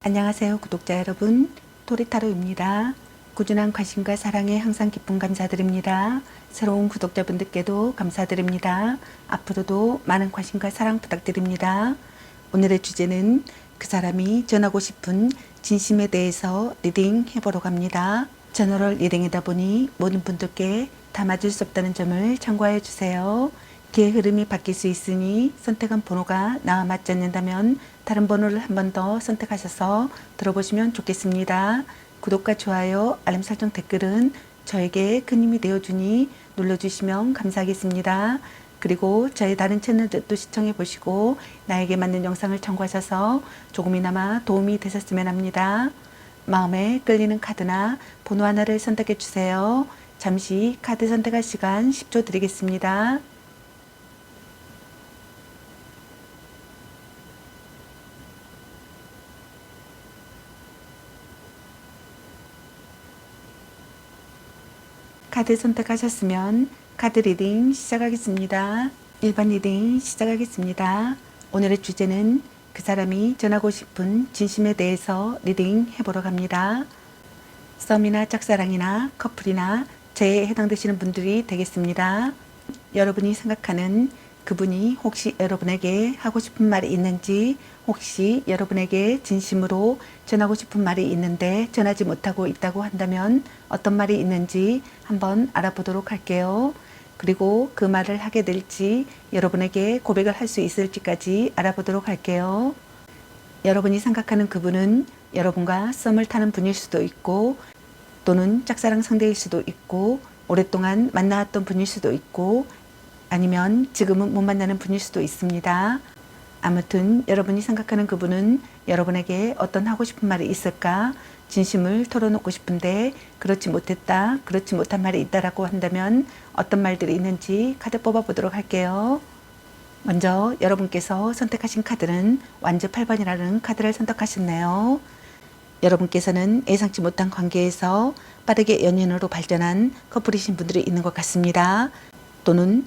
안녕하세요 구독자 여러분, 토리타로입니다. 꾸준한 관심과 사랑에 항상 기쁨 감사드립니다. 새로운 구독자분들께도 감사드립니다. 앞으로도 많은 관심과 사랑 부탁드립니다. 오늘의 주제는 그 사람이 전하고 싶은 진심에 대해서 리딩 해보러 갑니다. 제너럴 리딩이다 보니 모든 분들께 다 맞을 수 없다는 점을 참고해 주세요. 기의 흐름이 바뀔 수 있으니 선택한 번호가 나와 맞지 않는다면 다른 번호를 한 번 더 선택하셔서 들어보시면 좋겠습니다. 구독과 좋아요, 알림 설정, 댓글은 저에게 큰 힘이 되어주니 눌러주시면 감사하겠습니다. 그리고 저의 다른 채널들도 시청해 보시고 나에게 맞는 영상을 참고하셔서 조금이나마 도움이 되셨으면 합니다. 마음에 끌리는 카드나 번호 하나를 선택해 주세요. 잠시 카드 선택할 시간 10초 드리겠습니다. 카드 선택하셨으면 카드 리딩 시작하겠습니다. 일반 리딩 시작하겠습니다. 오늘의 주제는 그 사람이 전하고 싶은 진심에 대해서 리딩 해보러 갑니다. 썸이나 짝사랑이나 커플이나 저에 해당되시는 분들이 되겠습니다. 여러분이 생각하는 그분이 혹시 여러분에게 하고 싶은 말이 있는지, 혹시 여러분에게 진심으로 전하고 싶은 말이 있는데 전하지 못하고 있다고 한다면 어떤 말이 있는지 한번 알아보도록 할게요. 그리고 그 말을 하게 될지 여러분에게 고백을 할 수 있을지까지 알아보도록 할게요. 여러분이 생각하는 그분은 여러분과 썸을 타는 분일 수도 있고, 또는 짝사랑 상대일 수도 있고, 오랫동안 만나왔던 분일 수도 있고, 아니면 지금은 못 만나는 분일 수도 있습니다. 아무튼 여러분이 생각하는 그분은 여러분에게 어떤 하고 싶은 말이 있을까, 진심을 털어놓고 싶은데 그렇지 못했다, 그렇지 못한 말이 있다라고 한다면 어떤 말들이 있는지 카드 뽑아보도록 할게요. 먼저 여러분께서 선택하신 카드는 완즈 8번이라는 카드를 선택하셨네요. 여러분께서는 예상치 못한 관계에서 빠르게 연인으로 발전한 커플이신 분들이 있는 것 같습니다. 또는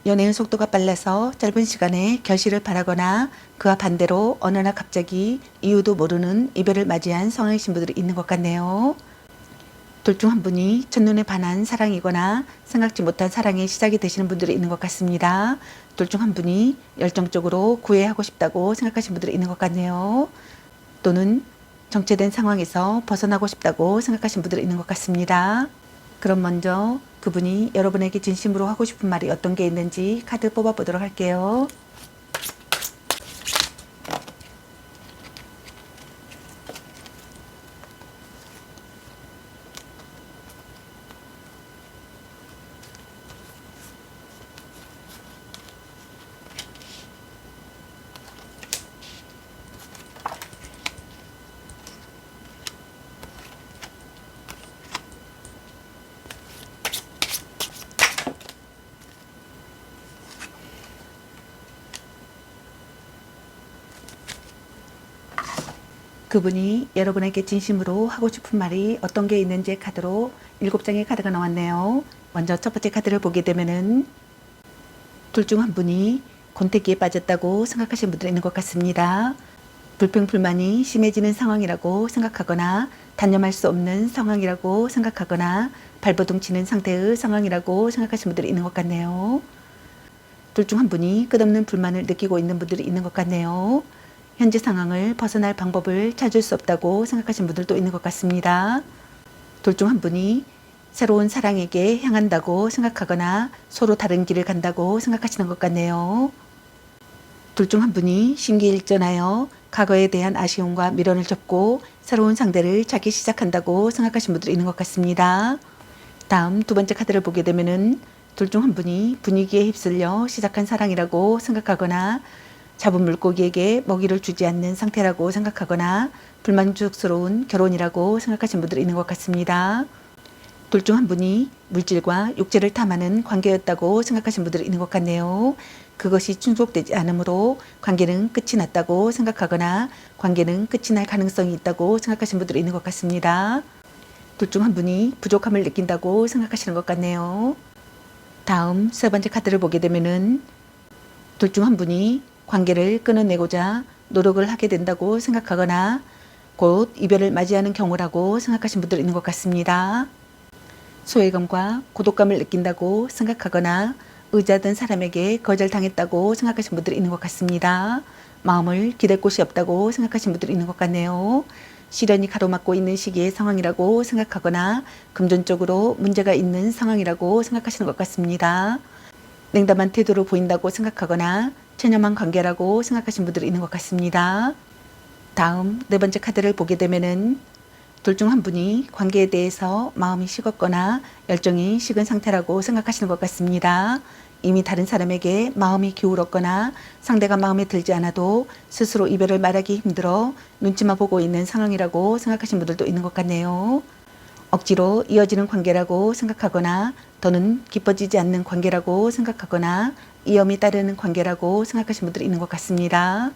연애의 속도가 빨라서 짧은 시간에 결실을 바라거나 그와 반대로 어느 날 갑자기 이유도 모르는 이별을 맞이한 상황이신 분들이 있는 것 같네요. 둘 중 한 분이 첫눈에 반한 사랑이거나 생각지 못한 사랑의 시작이 되시는 분들이 있는 것 같습니다. 둘 중 한 분이 열정적으로 구애하고 싶다고 생각하시는 분들이 있는 것 같네요. 또는 정체된 상황에서 벗어나고 싶다고 생각하시는 분들이 있는 것 같습니다. 그럼 먼저 그분이 여러분에게 진심으로 하고 싶은 말이 어떤 게 있는지 카드 뽑아보도록 할게요. 그분이 여러분에게 진심으로 하고 싶은 말이 어떤 게 있는지 카드로 7장의 카드가 나왔네요. 먼저 첫 번째 카드를 보게 되면은 둘 중 한 분이 권태기에 빠졌다고 생각하시는 분들이 있는 것 같습니다. 불평불만이 심해지는 상황이라고 생각하거나 단념할 수 없는 상황이라고 생각하거나 발버둥 치는 상태의 상황이라고 생각하시는 분들이 있는 것 같네요. 둘 중 한 분이 끝없는 불만을 느끼고 있는 분들이 있는 것 같네요. 현재 상황을 벗어날 방법을 찾을 수 없다고 생각하시는 분들도 있는 것 같습니다. 둘 중 한 분이 새로운 사랑에게 향한다고 생각하거나 서로 다른 길을 간다고 생각하시는 것 같네요. 둘 중 한 분이 심기일전하여 과거에 대한 아쉬움과 미련을 접고 새로운 상대를 찾기 시작한다고 생각하시는 분들이 있는 것 같습니다. 다음 두 번째 카드를 보게 되면은 둘 중 한 분이 분위기에 휩쓸려 시작한 사랑이라고 생각하거나 잡은 물고기에게 먹이를 주지 않는 상태라고 생각하거나 불만족스러운 결혼이라고 생각하시는 분들이 있는 것 같습니다. 둘 중 한 분이 물질과 육체를 탐하는 관계였다고 생각하시는 분들이 있는 것 같네요. 그것이 충족되지 않으므로 관계는 끝이 났다고 생각하거나 관계는 끝이 날 가능성이 있다고 생각하시는 분들이 있는 것 같습니다. 둘 중 한 분이 부족함을 느낀다고 생각하시는 것 같네요. 다음 세 번째 카드를 보게 되면은 둘 중 한 분이 관계를 끊어내고자 노력을 하게 된다고 생각하거나 곧 이별을 맞이하는 경우라고 생각하시는 분들 있는 것 같습니다. 소외감과 고독감을 느낀다고 생각하거나 의지하던 사람에게 거절당했다고 생각하시는 분들이 있는 것 같습니다. 마음을 기댈 곳이 없다고 생각하시는 분들이 있는 것 같네요. 시련이 가로막고 있는 시기의 상황이라고 생각하거나 금전적으로 문제가 있는 상황이라고 생각하시는 것 같습니다. 냉담한 태도로 보인다고 생각하거나 체념한 관계라고 생각하시는 분들이 있는 것 같습니다. 다음 네 번째 카드를 보게 되면은 둘 중 한 분이 관계에 대해서 마음이 식었거나 열정이 식은 상태라고 생각하시는 것 같습니다. 이미 다른 사람에게 마음이 기울었거나 상대가 마음에 들지 않아도 스스로 이별을 말하기 힘들어 눈치만 보고 있는 상황이라고 생각하시는 분들도 있는 것 같네요. 억지로 이어지는 관계라고 생각하거나 더는 깊어지지 않는 관계라고 생각하거나 이염이 따르는 관계라고 생각하시는 분들이 있는 것 같습니다.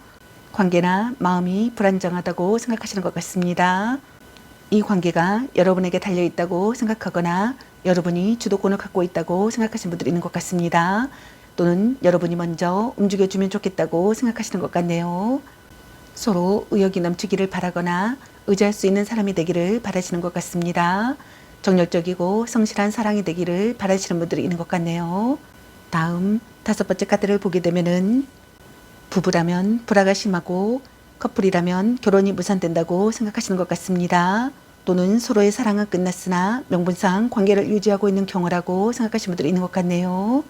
관계나 마음이 불안정하다고 생각하시는 것 같습니다. 이 관계가 여러분에게 달려있다고 생각하거나 여러분이 주도권을 갖고 있다고 생각하시는 분들이 있는 것 같습니다. 또는 여러분이 먼저 움직여주면 좋겠다고 생각하시는 것 같네요. 서로 의욕이 넘치기를 바라거나 의지할 수 있는 사람이 되기를 바라시는 것 같습니다. 정열적이고 성실한 사랑이 되기를 바라시는 분들이 있는 것 같네요. 다음 다섯 번째 카드를 보게 되면은 부부라면 불화가 심하고 커플이라면 결혼이 무산된다고 생각하시는 것 같습니다. 또는 서로의 사랑은 끝났으나 명분상 관계를 유지하고 있는 경우라고 생각하시는 분들이 있는 것 같네요.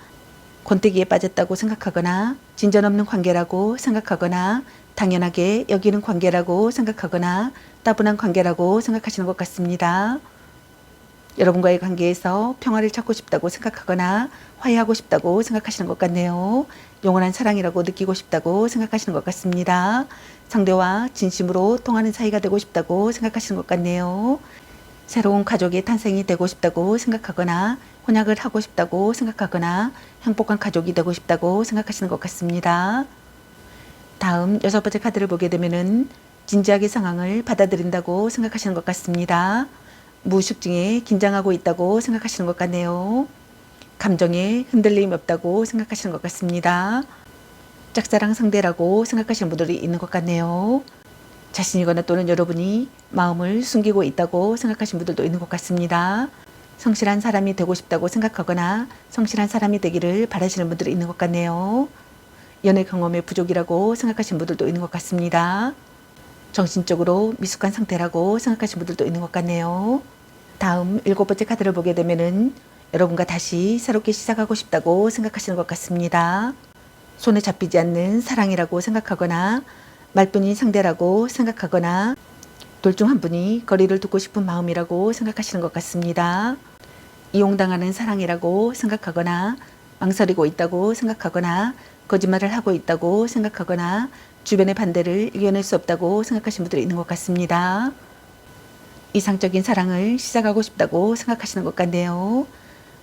권태기에 빠졌다고 생각하거나 진전 없는 관계라고 생각하거나 당연하게 여기는 관계라고 생각하거나 따분한 관계라고 생각하시는 것 같습니다. 여러분과의 관계에서 평화를 찾고 싶다고 생각하거나 화해하고 싶다고 생각하시는 것 같네요. 영원한 사랑이라고 느끼고 싶다고 생각하시는 것 같습니다. 상대와 진심으로 통하는 사이가 되고 싶다고 생각하시는 것 같네요. 새로운 가족의 탄생이 되고 싶다고 생각하거나 혼약을 하고 싶다고 생각하거나 행복한 가족이 되고 싶다고 생각하시는 것 같습니다. 다음 여섯 번째 카드를 보게 되면은 진지하게 상황을 받아들인다고 생각하시는 것 같습니다. 무의식 중에 긴장하고 있다고 생각하시는 것 같네요. 감정에 흔들림이 없다고 생각하시는 것 같습니다. 짝사랑 상대라고 생각하시는 분들이 있는 것 같네요. 자신이거나 또는 여러분이 마음을 숨기고 있다고 생각하시는 분들도 있는 것 같습니다. 성실한 사람이 되고 싶다고 생각하거나 성실한 사람이 되기를 바라시는 분들이 있는 것 같네요. 연애 경험의 부족이라고 생각하시는 분들도 있는 것 같습니다. 정신적으로 미숙한 상태라고 생각하시는 분들도 있는 것 같네요. 다음 일곱 번째 카드를 보게 되면은 여러분과 다시 새롭게 시작하고 싶다고 생각하시는 것 같습니다. 손에 잡히지 않는 사랑이라고 생각하거나 말뿐인 상대라고 생각하거나 둘 중 한 분이 거리를 두고 싶은 마음이라고 생각하시는 것 같습니다. 이용당하는 사랑이라고 생각하거나 망설이고 있다고 생각하거나 거짓말을 하고 있다고 생각하거나 주변의 반대를 이겨낼 수 없다고 생각하시는 분들이 있는 것 같습니다. 이상적인 사랑을 시작하고 싶다고 생각하시는 것 같네요.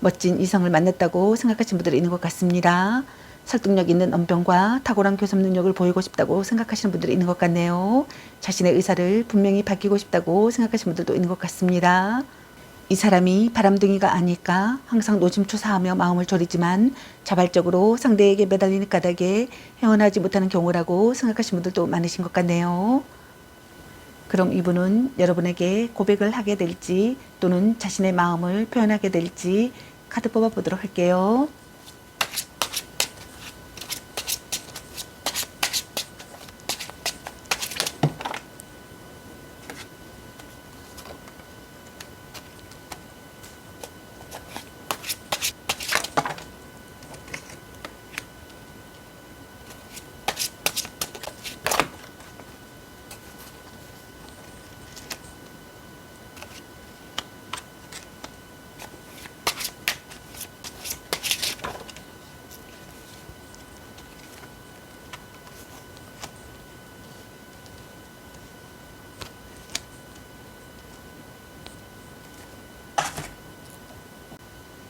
멋진 이성을 만났다고 생각하시는 분들이 있는 것 같습니다. 설득력 있는 언변과 탁월한 교섭 능력을 보이고 싶다고 생각하시는 분들이 있는 것 같네요. 자신의 의사를 분명히 밝히고 싶다고 생각하시는 분들도 있는 것 같습니다. 이 사람이 바람둥이가 아닐까 항상 노심초사하며 마음을 졸이지만 자발적으로 상대에게 매달리는 까닭에 헤어나지 못하는 경우라고 생각하시는 분들도 많으신 것 같네요. 그럼 이분은 여러분에게 고백을 하게 될지 또는 자신의 마음을 표현하게 될지 카드 뽑아 보도록 할게요.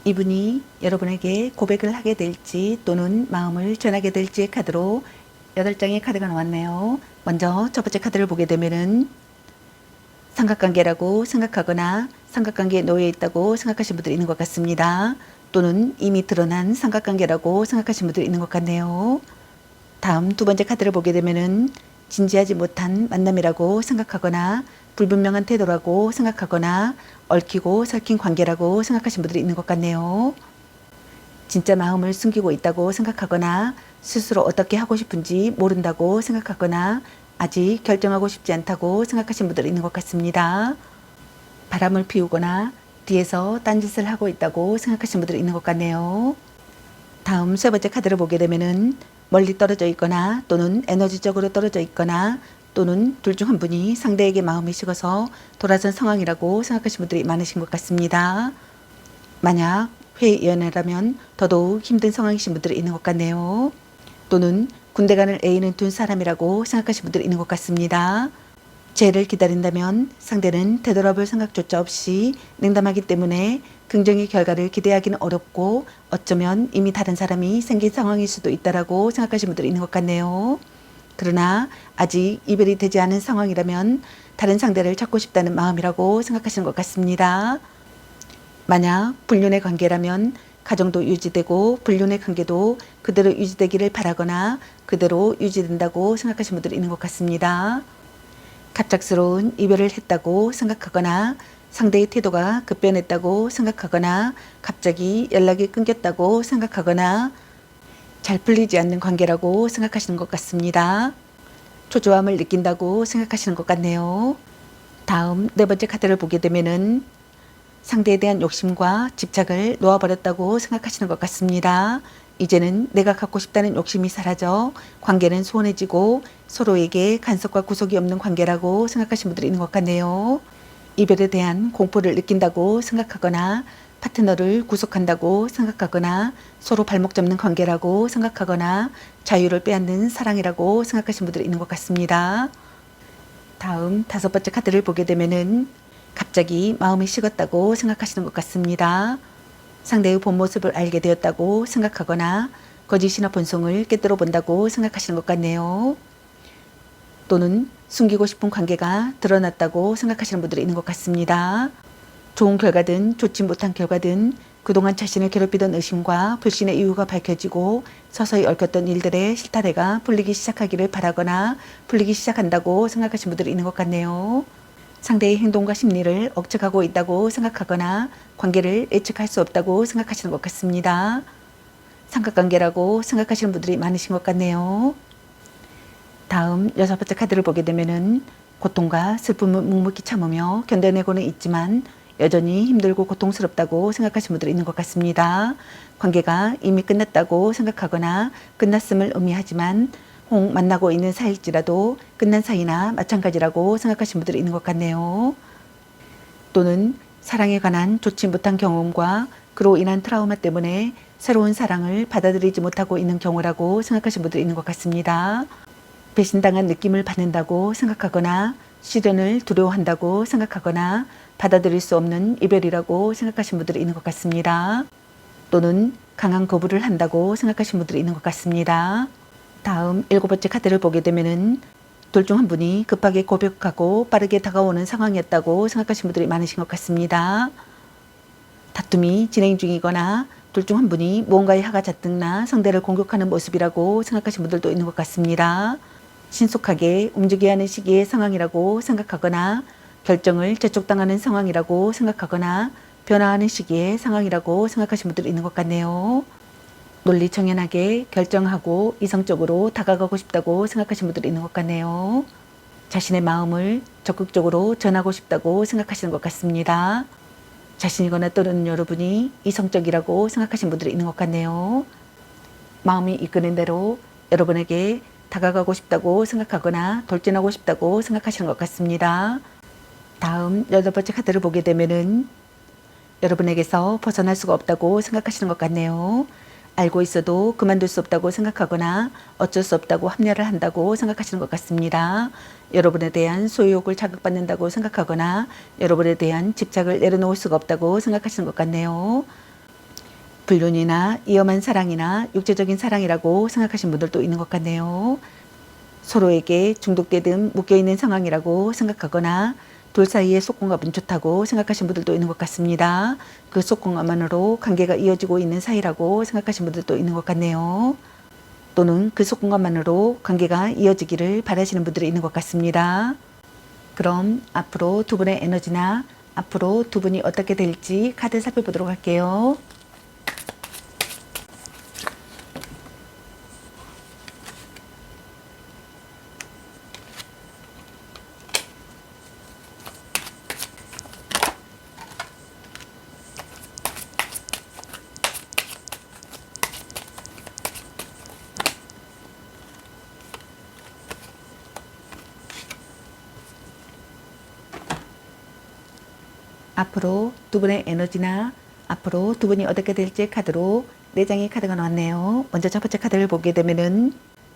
이분이 여러분에게 고백을 하게 될지 또는 마음을 전하게 될지의 카드로 8장의 카드가 나왔네요. 먼저 첫 번째 카드를 보게 되면은 삼각관계라고 생각하거나 삼각관계에 놓여 있다고 생각하시는 분들이 있는 것 같습니다. 또는 이미 드러난 삼각관계라고 생각하시는 분들이 있는 것 같네요. 다음 두 번째 카드를 보게 되면은 진지하지 못한 만남이라고 생각하거나 불분명한 태도라고 생각하거나 얽히고 설킨 관계라고 생각하신 분들이 있는 것 같네요. 진짜 마음을 숨기고 있다고 생각하거나 스스로 어떻게 하고 싶은지 모른다고 생각하거나 아직 결정하고 싶지 않다고 생각하신 분들이 있는 것 같습니다. 바람을 피우거나 뒤에서 딴짓을 하고 있다고 생각하신 분들이 있는 것 같네요. 다음 세 번째 카드를 보게 되면은 멀리 떨어져 있거나 또는 에너지적으로 떨어져 있거나 또는 둘 중 한 분이 상대에게 마음이 식어서 돌아선 상황이라고 생각하신 분들이 많으신 것 같습니다. 만약 회의 연애라면 더더욱 힘든 상황이신 분들이 있는 것 같네요. 또는 군대 가는 애인은 둔 사람이라고 생각하신 분들이 있는 것 같습니다. 재해를 기다린다면 상대는 되돌아볼 생각조차 없이 냉담하기 때문에 긍정의 결과를 기대하기는 어렵고 어쩌면 이미 다른 사람이 생긴 상황일 수도 있다라고 생각하시는 분들이 있는 것 같네요. 그러나 아직 이별이 되지 않은 상황이라면 다른 상대를 찾고 싶다는 마음이라고 생각하시는 것 같습니다. 만약 불륜의 관계라면 가정도 유지되고 불륜의 관계도 그대로 유지되기를 바라거나 그대로 유지된다고 생각하시는 분들이 있는 것 같습니다. 갑작스러운 이별을 했다고 생각하거나 상대의 태도가 급변했다고 생각하거나 갑자기 연락이 끊겼다고 생각하거나 잘 풀리지 않는 관계라고 생각하시는 것 같습니다. 초조함을 느낀다고 생각하시는 것 같네요. 다음 네 번째 카드를 보게 되면은 상대에 대한 욕심과 집착을 놓아버렸다고 생각하시는 것 같습니다. 이제는 내가 갖고 싶다는 욕심이 사라져 관계는 소원해지고 서로에게 간섭과 구속이 없는 관계라고 생각하시는 분들이 있는 것 같네요. 이별에 대한 공포를 느낀다고 생각하거나 파트너를 구속한다고 생각하거나 서로 발목 잡는 관계라고 생각하거나 자유를 빼앗는 사랑이라고 생각하시는 분들이 있는 것 같습니다. 다음 다섯 번째 카드를 보게 되면은 갑자기 마음이 식었다고 생각하시는 것 같습니다. 상대의 본 모습을 알게 되었다고 생각하거나 거짓이나 본성을 꿰뚫어 본다고 생각하시는 것 같네요. 또는 숨기고 싶은 관계가 드러났다고 생각하시는 분들이 있는 것 같습니다. 좋은 결과든 좋지 못한 결과든 그동안 자신을 괴롭히던 의심과 불신의 이유가 밝혀지고 서서히 얽혔던 일들의 실타래가 풀리기 시작하기를 바라거나 풀리기 시작한다고 생각하시는 분들이 있는 것 같네요. 상대의 행동과 심리를 억측하고 있다고 생각하거나 관계를 예측할 수 없다고 생각하시는 것 같습니다. 삼각관계라고 생각하시는 분들이 많으신 것 같네요. 다음 여섯 번째 카드를 보게 되면은 고통과 슬픔을 묵묵히 참으며 견뎌내고는 있지만 여전히 힘들고 고통스럽다고 생각하시는 분들이 있는 것 같습니다. 관계가 이미 끝났다고 생각하거나 끝났음을 의미하지만 혹 만나고 있는 사이일지라도 끝난 사이나 마찬가지라고 생각하시는 분들이 있는 것 같네요. 또는 사랑에 관한 좋지 못한 경험과 그로 인한 트라우마 때문에 새로운 사랑을 받아들이지 못하고 있는 경우라고 생각하시는 분들이 있는 것 같습니다. 배신당한 느낌을 받는다고 생각하거나 시련을 두려워한다고 생각하거나 받아들일 수 없는 이별이라고 생각하시는 분들이 있는 것 같습니다. 또는 강한 거부를 한다고 생각하시는 분들이 있는 것 같습니다. 다음 일곱 번째 카드를 보게 되면은 둘 중 한 분이 급하게 고백하고 빠르게 다가오는 상황이었다고 생각하시는 분들이 많으신 것 같습니다. 다툼이 진행 중이거나 둘 중 한 분이 무언가에 화가 잣듣나 상대를 공격하는 모습이라고 생각하시는 분들도 있는 것 같습니다. 신속하게 움직여야 하는 시기의 상황이라고 생각하거나 결정을 재촉당하는 상황이라고 생각하거나 변화하는 시기의 상황이라고 생각하시는 분들이 있는 것 같네요. 논리정연하게 결정하고 이성적으로 다가가고 싶다고 생각하시는 분들이 있는 것 같네요. 자신의 마음을 적극적으로 전하고 싶다고 생각하시는 것 같습니다. 자신이거나 또는 여러분이 이성적이라고 생각하시는 분들이 있는 것 같네요. 마음이 이끄는 대로 여러분에게 다가가고 싶다고 생각하거나 돌진하고 싶다고 생각하시는 것 같습니다. 다음 여덟 번째 카드를 보게 되면은 여러분에게서 벗어날 수가 없다고 생각하시는 것 같네요. 알고 있어도 그만둘 수 없다고 생각하거나 어쩔 수 없다고 합리화를 한다고 생각하시는 것 같습니다. 여러분에 대한 소유욕을 자극받는다고 생각하거나 여러분에 대한 집착을 내려놓을 수가 없다고 생각하시는 것 같네요. 불륜이나 위험한 사랑이나 육체적인 사랑이라고 생각하시는 분들도 있는 것 같네요. 서로에게 중독되든 묶여있는 상황이라고 생각하거나 둘 사이의 속공합은 좋다고 생각하시는 분들도 있는 것 같습니다. 그 속공합만으로 관계가 이어지고 있는 사이라고 생각하시는 분들도 있는 것 같네요. 또는 그 속공간만으로 관계가 이어지기를 바라시는 분들이 있는 것 같습니다. 그럼 앞으로 두 분의 에너지나 앞으로 두 분이 어떻게 될지 카드 살펴보도록 할게요. 앞으로 두 분의 에너지나 앞으로 두 분이 어떻게 될지 카드로 4장의 카드가 나왔네요. 먼저 첫 번째 카드를 보게 되면은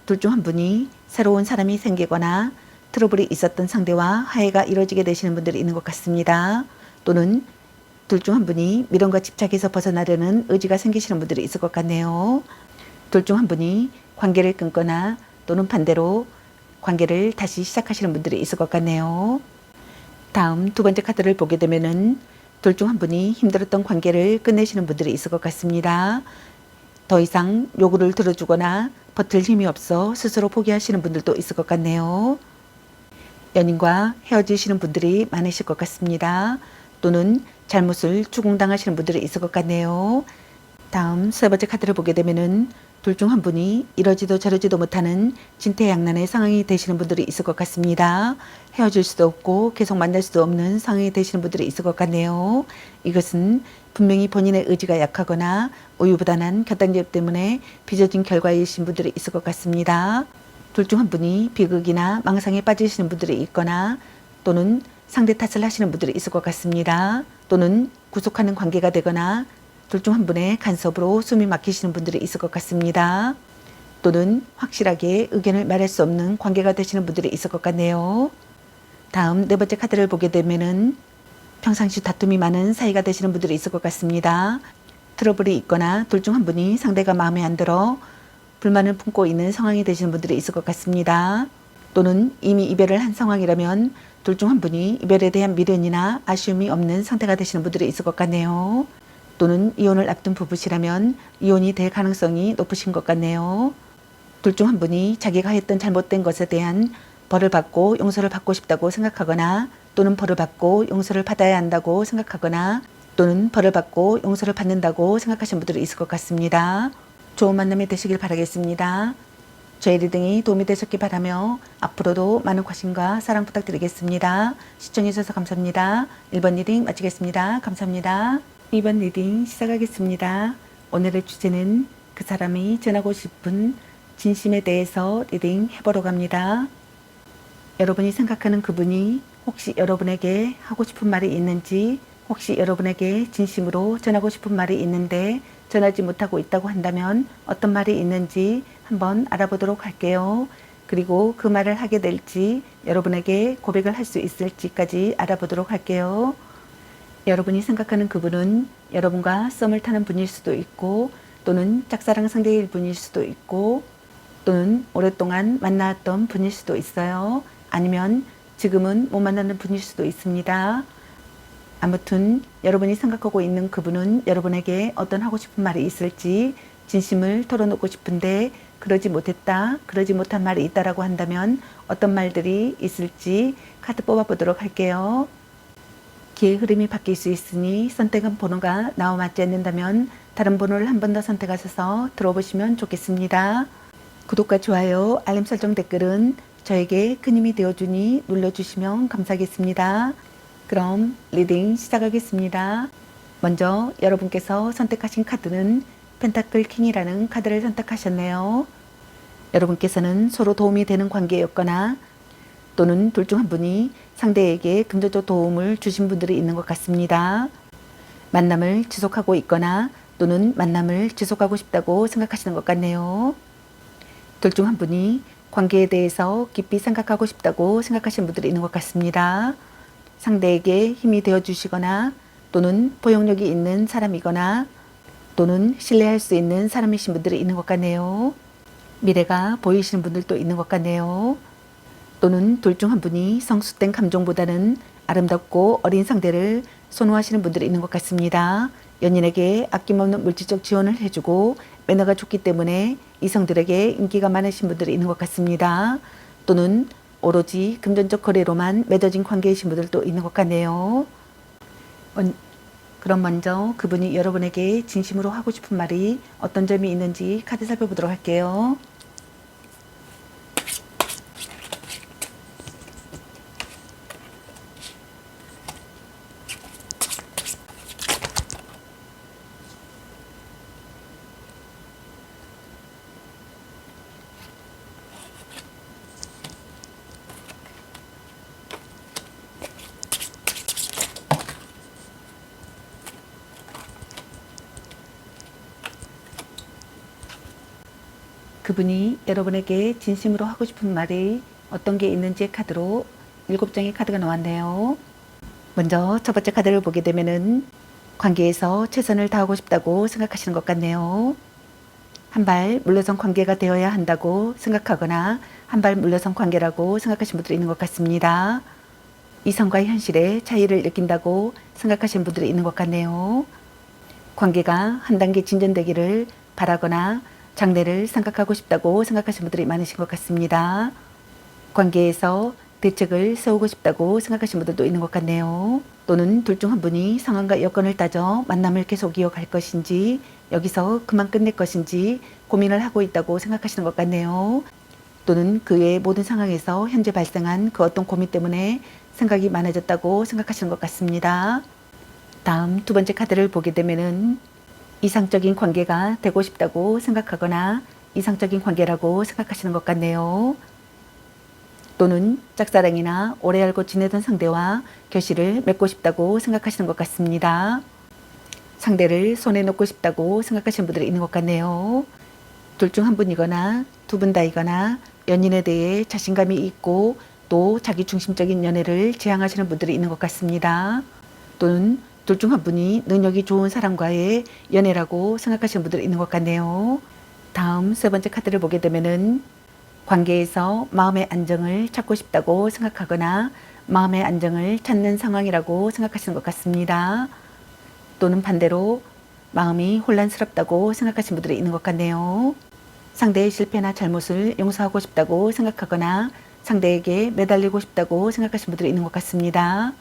둘 중 한 분이 새로운 사람이 생기거나 트러블이 있었던 상대와 화해가 이루어지게 되시는 분들이 있는 것 같습니다. 또는 둘 중 한 분이 미련과 집착에서 벗어나려는 의지가 생기시는 분들이 있을 것 같네요. 둘 중 한 분이 관계를 끊거나 또는 반대로 관계를 다시 시작하시는 분들이 있을 것 같네요. 다음 두 번째 카드를 보게 되면은 둘 중 한 분이 힘들었던 관계를 끝내시는 분들이 있을 것 같습니다. 더 이상 요구를 들어주거나 버틸 힘이 없어 스스로 포기하시는 분들도 있을 것 같네요. 연인과 헤어지시는 분들이 많으실 것 같습니다. 또는 잘못을 추궁당하시는 분들이 있을 것 같네요. 다음 세 번째 카드를 보게 되면은 둘 중 한 분이 이러지도 저러지도 못하는 진퇴양난의 상황이 되시는 분들이 있을 것 같습니다. 헤어질 수도 없고 계속 만날 수도 없는 상황이 되시는 분들이 있을 것 같네요. 이것은 분명히 본인의 의지가 약하거나 우유부단한 결단력 때문에 빚어진 결과이신 분들이 있을 것 같습니다. 둘 중 한 분이 비극이나 망상에 빠지시는 분들이 있거나 또는 상대 탓을 하시는 분들이 있을 것 같습니다. 또는 구속하는 관계가 되거나 둘 중 한 분의 간섭으로 숨이 막히시는 분들이 있을 것 같습니다. 또는 확실하게 의견을 말할 수 없는 관계가 되시는 분들이 있을 것 같네요. 다음 네 번째 카드를 보게 되면은 평상시 다툼이 많은 사이가 되시는 분들이 있을 것 같습니다. 트러블이 있거나 둘 중 한 분이 상대가 마음에 안 들어 불만을 품고 있는 상황이 되시는 분들이 있을 것 같습니다. 또는 이미 이별을 한 상황이라면 둘 중 한 분이 이별에 대한 미련이나 아쉬움이 없는 상태가 되시는 분들이 있을 것 같네요. 또는 이혼을 앞둔 부부시라면 이혼이 될 가능성이 높으신 것 같네요. 둘 중 한 분이 자기가 했던 잘못된 것에 대한 벌을 받고 용서를 받고 싶다고 생각하거나 또는 벌을 받고 용서를 받아야 한다고 생각하거나 또는 벌을 받고 용서를 받는다고 생각하시는 분들이 있을 것 같습니다. 좋은 만남이 되시길 바라겠습니다. 저의 리딩이 도움이 되셨길 바라며 앞으로도 많은 관심과 사랑 부탁드리겠습니다. 시청해주셔서 감사합니다. 1번 리딩 마치겠습니다. 감사합니다. 2번 리딩 시작하겠습니다. 오늘의 주제는 그 사람이 전하고 싶은 진심에 대해서 리딩 해보러 갑니다. 여러분이 생각하는 그분이 혹시 여러분에게 하고 싶은 말이 있는지, 혹시 여러분에게 진심으로 전하고 싶은 말이 있는데 전하지 못하고 있다고 한다면 어떤 말이 있는지 한번 알아보도록 할게요. 그리고 그 말을 하게 될지 여러분에게 고백을 할 수 있을지까지 알아보도록 할게요. 여러분이 생각하는 그분은 여러분과 썸을 타는 분일 수도 있고 또는 짝사랑 상대일 분일 수도 있고 또는 오랫동안 만나왔던 분일 수도 있어요. 아니면 지금은 못 만나는 분일 수도 있습니다. 아무튼 여러분이 생각하고 있는 그분은 여러분에게 어떤 하고 싶은 말이 있을지 진심을 털어놓고 싶은데 그러지 못했다, 그러지 못한 말이 있다라고 한다면 어떤 말들이 있을지 카드 뽑아보도록 할게요. 기의 흐름이 바뀔 수 있으니 선택한 번호가 나와 맞지 않는다면 다른 번호를 한 번 더 선택하셔서 들어보시면 좋겠습니다. 구독과 좋아요, 알림 설정 댓글은 저에게 큰 힘이 되어주니 눌러주시면 감사하겠습니다. 그럼 리딩 시작하겠습니다. 먼저 여러분께서 선택하신 카드는 펜타클 킹이라는 카드를 선택하셨네요. 여러분께서는 서로 도움이 되는 관계였거나 또는 둘 중 한 분이 상대에게 금전적 도움을 주신 분들이 있는 것 같습니다. 만남을 지속하고 있거나 또는 만남을 지속하고 싶다고 생각하시는 것 같네요. 둘 중 한 분이 관계에 대해서 깊이 생각하고 싶다고 생각하시는 분들이 있는 것 같습니다. 상대에게 힘이 되어주시거나 또는 포용력이 있는 사람이거나 또는 신뢰할 수 있는 사람이신 분들이 있는 것 같네요. 미래가 보이시는 분들도 있는 것 같네요. 또는 둘 중 한 분이 성숙된 감정보다는 아름답고 어린 상대를 선호하시는 분들이 있는 것 같습니다. 연인에게 아낌없는 물질적 지원을 해주고 매너가 좋기 때문에 이성들에게 인기가 많으신 분들이 있는 것 같습니다. 또는 오로지 금전적 거래로만 맺어진 관계이신 분들도 있는 것 같네요. 그럼 먼저 그분이 여러분에게 진심으로 하고 싶은 말이 어떤 점이 있는지 카드 살펴보도록 할게요. 그분이 여러분에게 진심으로 하고 싶은 말이 어떤 게 있는지 카드로 7장의 카드가 나왔네요. 먼저 첫 번째 카드를 보게 되면은 관계에서 최선을 다하고 싶다고 생각하시는 것 같네요. 한 발 물러선 관계가 되어야 한다고 생각하거나 한 발 물러선 관계라고 생각하시는 분들이 있는 것 같습니다. 이성과 현실의 차이를 느낀다고 생각하시는 분들이 있는 것 같네요. 관계가 한 단계 진전되기를 바라거나 장래를 생각하고 싶다고 생각하시는 분들이 많으신 것 같습니다. 관계에서 대책을 세우고 싶다고 생각하시는 분들도 있는 것 같네요. 또는 둘 중 한 분이 상황과 여건을 따져 만남을 계속 이어갈 것인지 여기서 그만 끝낼 것인지 고민을 하고 있다고 생각하시는 것 같네요. 또는 그 외의 모든 상황에서 현재 발생한 그 어떤 고민 때문에 생각이 많아졌다고 생각하시는 것 같습니다. 다음 두 번째 카드를 보게 되면은 이상적인 관계가 되고 싶다고 생각하거나 이상적인 관계라고 생각하시는 것 같네요. 또는 짝사랑이나 오래 알고 지내던 상대와 결실을 맺고 싶다고 생각하시는 것 같습니다. 상대를 손에 놓고 싶다고 생각하시는 분들이 있는 것 같네요. 둘 중 한 분이거나 두 분 다이거나 연인에 대해 자신감이 있고 또 자기 중심적인 연애를 지향하시는 분들이 있는 것 같습니다. 또는 둘 중 한 분이 능력이 좋은 사람과의 연애라고 생각하시는 분들이 있는 것 같네요. 다음 세 번째 카드를 보게 되면은 관계에서 마음의 안정을 찾고 싶다고 생각하거나 마음의 안정을 찾는 상황이라고 생각하시는 것 같습니다. 또는 반대로 마음이 혼란스럽다고 생각하시는 분들이 있는 것 같네요. 상대의 실패나 잘못을 용서하고 싶다고 생각하거나 상대에게 매달리고 싶다고 생각하시는 분들이 있는 것 같습니다.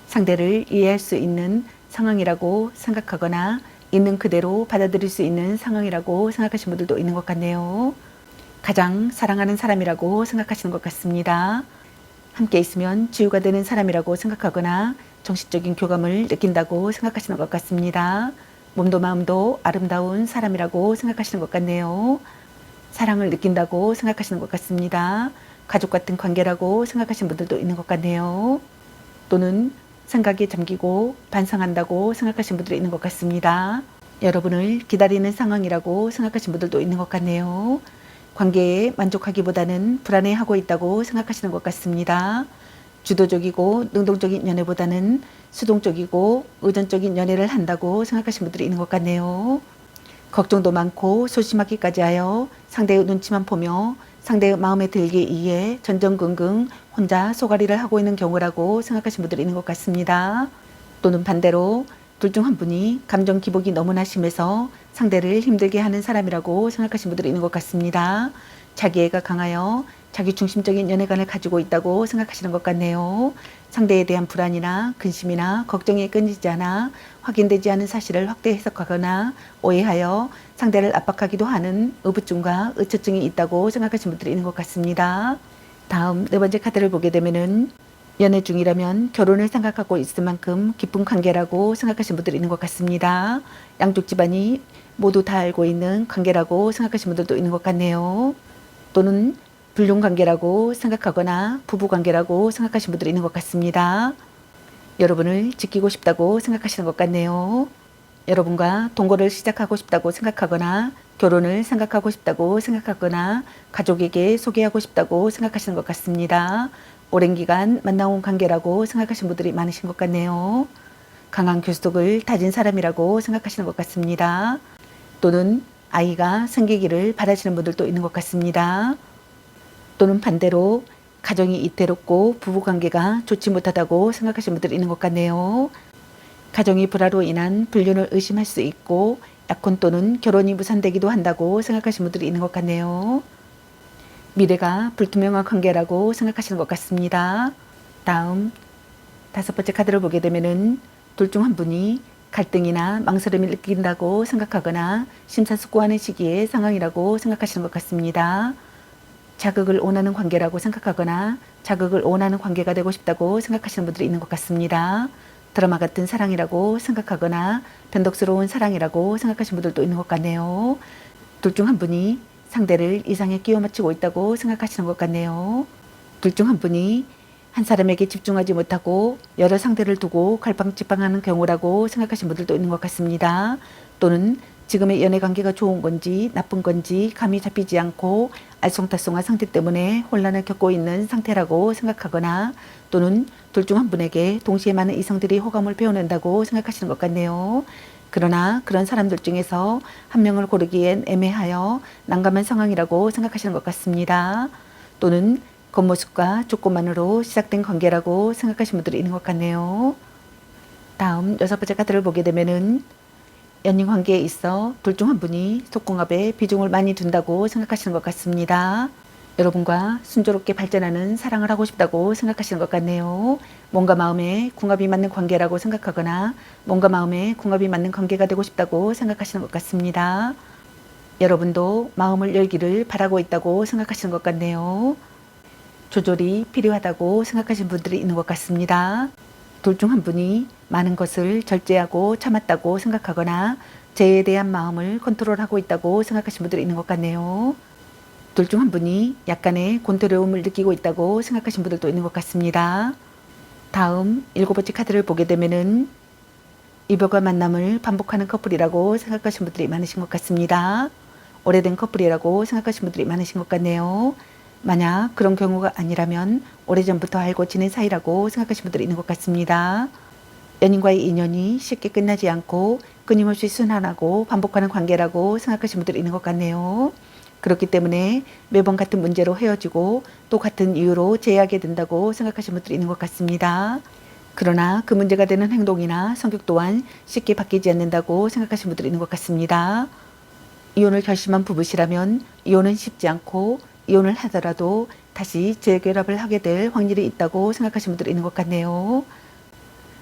상대를 이해할 수 있는 상황이라고 생각하거나 있는 그대로 받아들일 수 있는 상황이라고 생각하시는 분들도 있는 것 같네요. 가장 사랑하는 사람이라고 생각하시는 것 같습니다. 함께 있으면 치유가 되는 사람이라고 생각하거나 정신적인 교감을 느낀다고 생각하시는 것 같습니다. 몸도 마음도 아름다운 사람이라고 생각하시는 것 같네요. 사랑을 느낀다고 생각하시는 것 같습니다. 가족 같은 관계라고 생각하시는 분들도 있는 것 같네요. 또는 생각에 잠기고 반성한다고 생각하시는 분들이 있는 것 같습니다. 여러분을 기다리는 상황이라고 생각하시는 분들도 있는 것 같네요. 관계에 만족하기보다는 불안해하고 있다고 생각하시는 것 같습니다. 주도적이고 능동적인 연애보다는 수동적이고 의존적인 연애를 한다고 생각하시는 분들이 있는 것 같네요. 걱정도 많고 소심하기까지 하여 상대의 눈치만 보며 상대의 마음에 들기 위해 전전긍긍 혼자 소가리를 하고 있는 경우라고 생각하시는 분들이 있는 것 같습니다. 또는 반대로 둘 중 한 분이 감정 기복이 너무나 심해서 상대를 힘들게 하는 사람이라고 생각하시는 분들이 있는 것 같습니다. 자기애가 강하여 자기 중심적인 연애관을 가지고 있다고 생각하시는 것 같네요. 상대에 대한 불안이나 근심이나 걱정이 끊이지 않아 확인되지 않은 사실을 확대 해석하거나 오해하여 상대를 압박하기도 하는 의부증과 의처증이 있다고 생각하시는 분들이 있는 것 같습니다. 다음 네 번째 카드를 보게 되면은 연애 중이라면 결혼을 생각하고 있을 만큼 깊은 관계라고 생각하시는 분들이 있는 것 같습니다. 양쪽 집안이 모두 다 알고 있는 관계라고 생각하시는 분들도 있는 것 같네요. 또는 불륜 관계라고 생각하거나 부부 관계라고 생각하시는 분들이 있는 것 같습니다. 여러분을 지키고 싶다고 생각하시는 것 같네요. 여러분과 동거를 시작하고 싶다고 생각하거나 결혼을 생각하고 싶다고 생각하거나 가족에게 소개하고 싶다고 생각하시는 것 같습니다. 오랜 기간 만나온 관계라고 생각하시는 분들이 많으신 것 같네요. 강한 교속을 다진 사람이라고 생각하시는 것 같습니다. 또는 아이가 생기기를 바라시는 분들도 있는 것 같습니다. 또는 반대로 가정이 이태롭고 부부관계가 좋지 못하다고 생각하시는 분들이 있는 것 같네요. 가정이 불화로 인한 불륜을 의심할 수 있고 약혼 또는 결혼이 무산되기도 한다고 생각하시는 분들이 있는 것 같네요. 미래가 불투명한 관계라고 생각하시는 것 같습니다. 다음 5번째 카드를 보게 되면은 둘 중 한 분이 갈등이나 망설임을 느낀다고 생각하거나 심사숙고하는 시기의 상황이라고 생각하시는 것 같습니다. 자극을 원하는 관계라고 생각하거나 자극을 원하는 관계가 되고 싶다고 생각하시는 분들이 있는 것 같습니다. 드라마 같은 사랑이라고 생각하거나 변덕스러운 사랑이라고 생각하시는 분들도 있는 것 같네요. 둘 중 한 분이 상대를 이상에 끼워 맞추고 있다고 생각하시는 것 같네요. 둘 중 한 분이 한 사람에게 집중하지 못하고 여러 상대를 두고 갈팡질팡하는 경우라고 생각하시는 분들도 있는 것 같습니다. 또는 지금의 연애 관계가 좋은 건지 나쁜 건지 감이 잡히지 않고 알쏭달쏭한 상태 때문에 혼란을 겪고 있는 상태라고 생각하거나 또는 둘 중 한 분에게 동시에 많은 이성들이 호감을 표현한다고 생각하시는 것 같네요. 그러나 그런 사람들 중에서 한 명을 고르기엔 애매하여 난감한 상황이라고 생각하시는 것 같습니다. 또는 겉모습과 조건만으로 시작된 관계라고 생각하시는 분들이 있는 것 같네요. 다음 6번째 카드를 보게 되면은 연인 관계에 있어 둘 중 한 분이 속궁합에 비중을 많이 둔다고 생각하시는 것 같습니다. 여러분과 순조롭게 발전하는 사랑을 하고 싶다고 생각하시는 것 같네요. 뭔가 마음에 궁합이 맞는 관계라고 생각하거나 뭔가 마음에 궁합이 맞는 관계가 되고 싶다고 생각하시는 것 같습니다. 여러분도 마음을 열기를 바라고 있다고 생각하시는 것 같네요. 조절이 필요하다고 생각하시는 분들이 있는 것 같습니다. 둘 중 한 분이 많은 것을 절제하고 참았다고 생각하거나 죄에 대한 마음을 컨트롤하고 있다고 생각하시는 분들이 있는 것 같네요. 둘 중 한 분이 약간의 곤두려움을 느끼고 있다고 생각하시는 분들도 있는 것 같습니다. 다음 7번째 카드를 보게 되면은 이별과 만남을 반복하는 커플이라고 생각하시는 분들이 많으신 것 같습니다. 오래된 커플이라고 생각하시는 분들이 많으신 것 같네요. 만약 그런 경우가 아니라면 오래전부터 알고 지낸 사이라고 생각하시는 분들이 있는 것 같습니다. 연인과의 인연이 쉽게 끝나지 않고 끊임없이 순환하고 반복하는 관계라고 생각하시는 분들이 있는 것 같네요. 그렇기 때문에 매번 같은 문제로 헤어지고 또 같은 이유로 재회하게 된다고 생각하시는 분들이 있는 것 같습니다. 그러나 그 문제가 되는 행동이나 성격 또한 쉽게 바뀌지 않는다고 생각하시는 분들이 있는 것 같습니다. 이혼을 결심한 부부시라면 이혼은 쉽지 않고 이혼을 하더라도 다시 재결합을 하게 될 확률이 있다고 생각하시는 분들이 있는 것 같네요.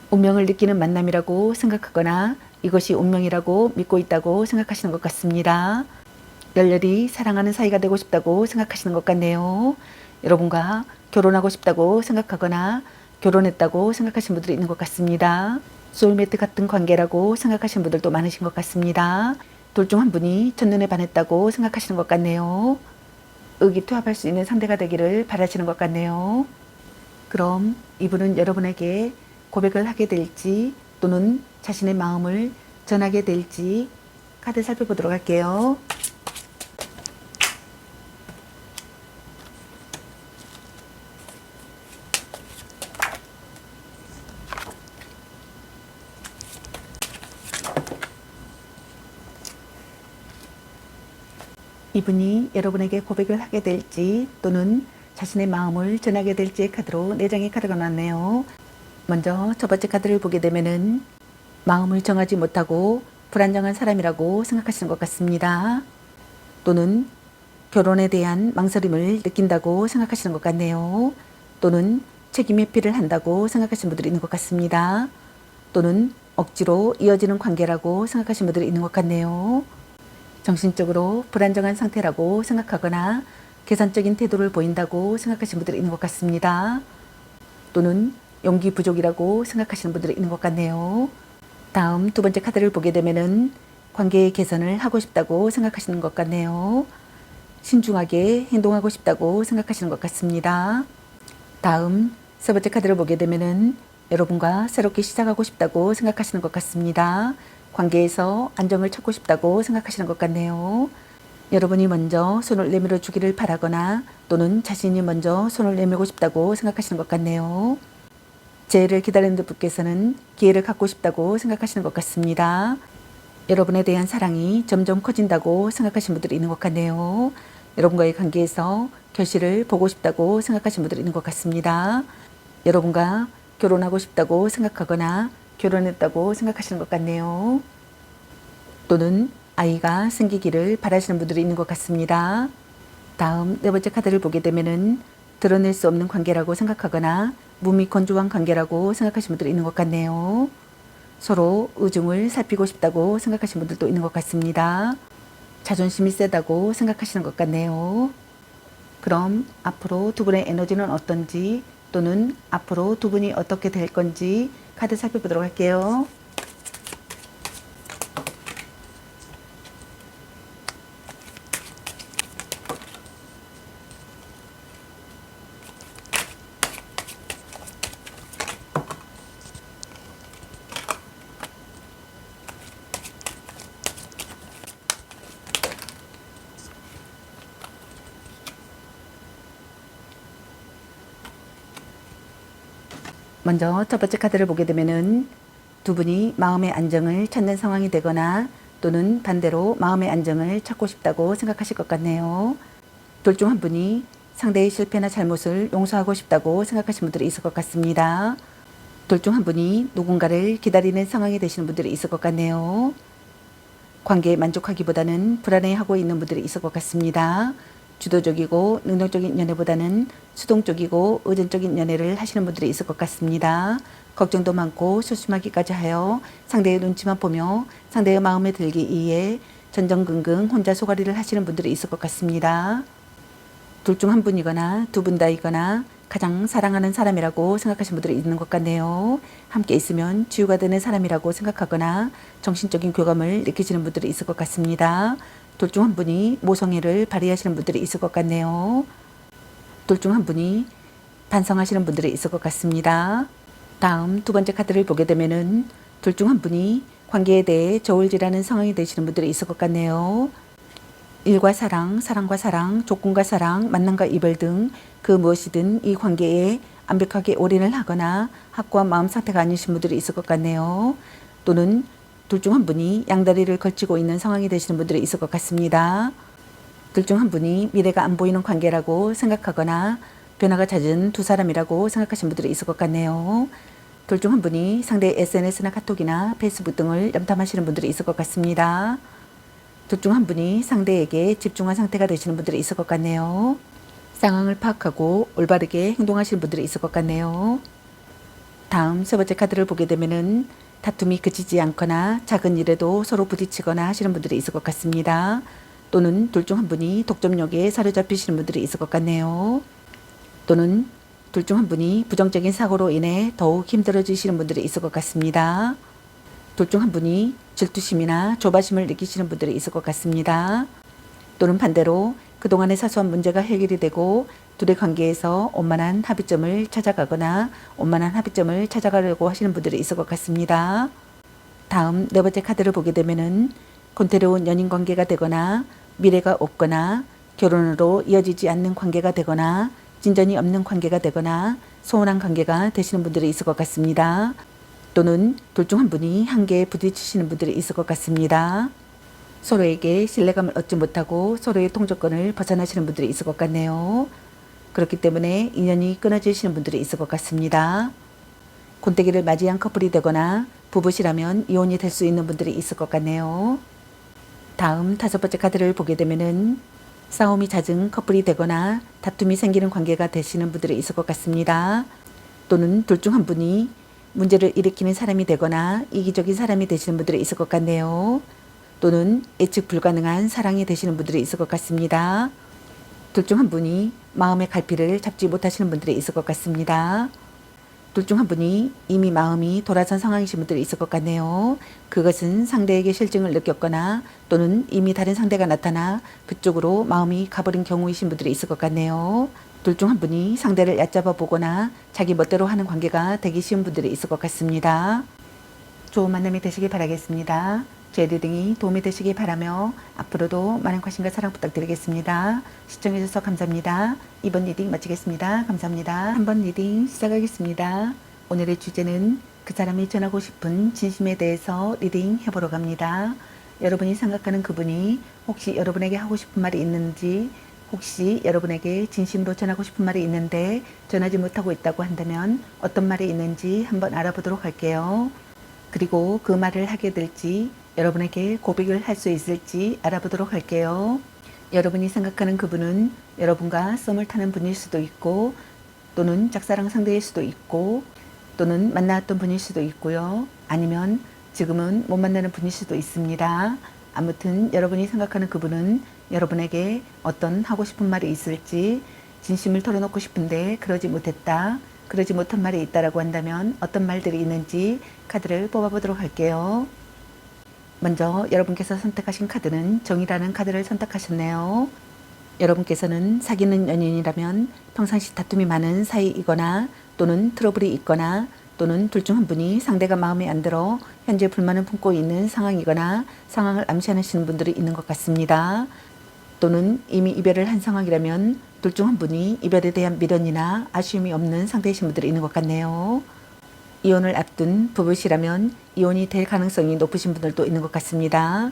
운명을 느끼는 만남이라고 생각하거나 이것이 운명이라고 믿고 있다고 생각하시는 것 같습니다. 열렬히 사랑하는 사이가 되고 싶다고 생각하시는 것 같네요. 여러분과 결혼하고 싶다고 생각하거나 결혼했다고 생각하시는 분들이 있는 것 같습니다. 소울메이트 같은 관계라고 생각하시는 분들도 많으신 것 같습니다. 둘 중 한 분이 첫눈에 반했다고 생각하시는 것 같네요. 의기투합할 수 있는 상대가 되기를 바라시는 것 같네요. 그럼 이분은 여러분에게 고백을 하게 될지 또는 자신의 마음을 전하게 될지 카드 살펴보도록 할게요. 이분이 여러분에게 고백을 하게 될지 또는 자신의 마음을 전하게 될지의 카드로 4장의 카드가 나왔네요. 먼저 첫 번째 카드를 보게 되면은 마음을 정하지 못하고 불안정한 사람이라고 생각하시는 것 같습니다. 또는 결혼에 대한 망설임을 느낀다고 생각하시는 것 같네요. 또는 책임 회피를 한다고 생각하시는 분들이 있는 것 같습니다. 또는 억지로 이어지는 관계라고 생각하시는 분들이 있는 것 같네요. 정신적으로 불안정한 상태라고 생각하거나 계산적인 태도를 보인다고 생각하시는 분들이 있는 것 같습니다. 또는 용기 부족이라고 생각하시는 분들이 있는 것 같네요. 다음 두 번째 카드를 보게 되면은 관계의 개선을 하고 싶다고 생각하시는 것 같네요. 신중하게 행동하고 싶다고 생각하시는 것 같습니다. 다음 세 번째 카드를 보게 되면은 여러분과 새롭게 시작하고 싶다고 생각하시는 것 같습니다. 관계에서 안정을 찾고 싶다고 생각하시는 것 같네요. 여러분이 먼저 손을 내밀어 주기를 바라거나 또는 자신이 먼저 손을 내밀고 싶다고 생각하시는 것 같네요. 재해를 기다리는 분께서는 기회를 갖고 싶다고 생각하시는 것 같습니다. 여러분에 대한 사랑이 점점 커진다고 생각하시는 분들이 있는 것 같네요. 여러분과의 관계에서 결실을 보고 싶다고 생각하시는 분들이 있는 것 같습니다. 여러분과 결혼하고 싶다고 생각하거나 결혼했다고 생각하시는 것 같네요. 또는 아이가 생기기를 바라시는 분들이 있는 것 같습니다. 다음 네 번째 카드를 보게 되면은 드러낼 수 없는 관계라고 생각하거나 무미 건조한 관계라고 생각하시는 분들이 있는 것 같네요. 서로 의중을 살피고 싶다고 생각하시는 분들도 있는 것 같습니다. 자존심이 세다고 생각하시는 것 같네요. 그럼 앞으로 두 분의 에너지는 어떤지 또는 앞으로 두 분이 어떻게 될 건지 카드 살펴보도록 할게요. 먼저 첫 번째 카드를 보게 되면은 두 분이 마음의 안정을 찾는 상황이 되거나 또는 반대로 마음의 안정을 찾고 싶다고 생각하실 것 같네요. 둘 중 한 분이 상대의 실패나 잘못을 용서하고 싶다고 생각하시는 분들이 있을 것 같습니다. 둘 중 한 분이 누군가를 기다리는 상황이 되시는 분들이 있을 것 같네요. 관계에 만족하기보다는 불안해하고 있는 분들이 있을 것 같습니다. 주도적이고 능동적인 연애보다는 수동적이고 의존적인 연애를 하시는 분들이 있을 것 같습니다. 걱정도 많고 소심하기까지 하여 상대의 눈치만 보며 상대의 마음에 들기 위해 전전긍긍 혼자 소가리를 하시는 분들이 있을 것 같습니다. 둘 중 한 분이거나 두 분 다이거나 가장 사랑하는 사람이라고 생각하시는 분들이 있는 것 같네요. 함께 있으면 치유가 되는 사람이라고 생각하거나 정신적인 교감을 느끼시는 분들이 있을 것 같습니다. 둘 중 한 분이 모성애를 발휘하시는 분들이 있을 것 같네요. 둘 중 한 분이 반성하시는 분들이 있을 것 같습니다. 다음 두 번째 카드를 보게 되면은 둘 중 한 분이 관계에 대해 저울질하는 상황이 되시는 분들이 있을 것 같네요. 일과 사랑, 사랑과 사랑, 조건과 사랑, 만남과 이별 등 그 무엇이든 이 관계에 완벽하게 올인을 하거나 확고한 마음 상태가 아니신 분들이 있을 것 같네요. 또는 둘 중 한 분이 양다리를 걸치고 있는 상황이 되시는 분들이 있을 것 같습니다. 둘 중 한 분이 미래가 안 보이는 관계라고 생각하거나 변화가 잦은 두 사람이라고 생각하시는 분들이 있을 것 같네요. 둘 중 한 분이 상대의 SNS나 카톡이나 페이스북 등을 염탐하시는 분들이 있을 것 같습니다. 둘 중 한 분이 상대에게 집중한 상태가 되시는 분들이 있을 것 같네요. 상황을 파악하고 올바르게 행동하시는 분들이 있을 것 같네요. 다음 세 번째 카드를 보게 되면은 다툼이 그치지 않거나 작은 일에도 서로 부딪히거나 하시는 분들이 있을 것 같습니다. 또는 둘 중 한 분이 독점욕에 사로잡히시는 분들이 있을 것 같네요. 또는 둘 중 한 분이 부정적인 사고로 인해 더욱 힘들어지시는 분들이 있을 것 같습니다. 둘 중 한 분이 질투심이나 조바심을 느끼시는 분들이 있을 것 같습니다. 또는 반대로 그동안의 사소한 문제가 해결이 되고 둘의 관계에서 원만한 합의점을 찾아가거나 원만한 합의점을 찾아가려고 하시는 분들이 있을 것 같습니다. 다음 네 번째 카드를 보게 되면은 권태로운 연인 관계가 되거나 미래가 없거나 결혼으로 이어지지 않는 관계가 되거나 진전이 없는 관계가 되거나 소원한 관계가 되시는 분들이 있을 것 같습니다. 또는 둘 중 한 분이 한계에 부딪히시는 분들이 있을 것 같습니다. 서로에게 신뢰감을 얻지 못하고 서로의 통제권을 벗어나시는 분들이 있을 것 같네요. 그렇기 때문에 인연이 끊어지시는 분들이 있을 것 같습니다. 곤태기를 맞이한 커플이 되거나 부부시라면 이혼이 될 수 있는 분들이 있을 것 같네요. 다음 다섯 번째 카드를 보게 되면은 싸움이 잦은 커플이 되거나 다툼이 생기는 관계가 되시는 분들이 있을 것 같습니다. 또는 둘 중 한 분이 문제를 일으키는 사람이 되거나 이기적인 사람이 되시는 분들이 있을 것 같네요. 또는 예측 불가능한 사랑이 되시는 분들이 있을 것 같습니다. 둘 중 한 분이 마음의 갈피를 잡지 못하시는 분들이 있을 것 같습니다. 둘 중 한 분이 이미 마음이 돌아선 상황이신 분들이 있을 것 같네요. 그것은 상대에게 실증을 느꼈거나 또는 이미 다른 상대가 나타나 그쪽으로 마음이 가버린 경우이신 분들이 있을 것 같네요. 둘 중 한 분이 상대를 얕잡아 보거나 자기 멋대로 하는 관계가 되기 쉬운 분들이 있을 것 같습니다. 좋은 만남이 되시길 바라겠습니다. 제 리딩이 도움이 되시길 바라며 앞으로도 많은 관심과 사랑 부탁드리겠습니다. 시청해주셔서 감사합니다. 2번 리딩 마치겠습니다. 감사합니다. 3번 리딩 시작하겠습니다. 오늘의 주제는 그 사람이 전하고 싶은 진심에 대해서 리딩 해보러 갑니다. 여러분이 생각하는 그분이 혹시 여러분에게 하고 싶은 말이 있는지, 혹시 여러분에게 진심으로 전하고 싶은 말이 있는데 전하지 못하고 있다고 한다면 어떤 말이 있는지 한번 알아보도록 할게요. 그리고 그 말을 하게 될지 여러분에게 고백을 할 수 있을지 알아보도록 할게요. 여러분이 생각하는 그분은 여러분과 썸을 타는 분일 수도 있고, 또는 짝사랑 상대일 수도 있고, 또는 만나왔던 분일 수도 있고요. 아니면 지금은 못 만나는 분일 수도 있습니다. 아무튼 여러분이 생각하는 그분은 여러분에게 어떤 하고 싶은 말이 있을지, 진심을 털어놓고 싶은데 그러지 못했다, 그러지 못한 말이 있다라고 한다면 어떤 말들이 있는지 카드를 뽑아보도록 할게요. 먼저 여러분께서 선택하신 카드는 정이라는 카드를 선택하셨네요. 여러분께서는 사귀는 연인이라면 평상시 다툼이 많은 사이이거나, 또는 트러블이 있거나, 또는 둘 중 한 분이 상대가 마음에 안 들어 현재 불만을 품고 있는 상황이거나 상황을 암시하시는 분들이 있는 것 같습니다. 또는 이미 이별을 한 상황이라면 둘 중 한 분이 이별에 대한 미련이나 아쉬움이 없는 상대이신 분들이 있는 것 같네요. 이혼을 앞둔 부부시라면 이혼이 될 가능성이 높으신 분들도 있는 것 같습니다.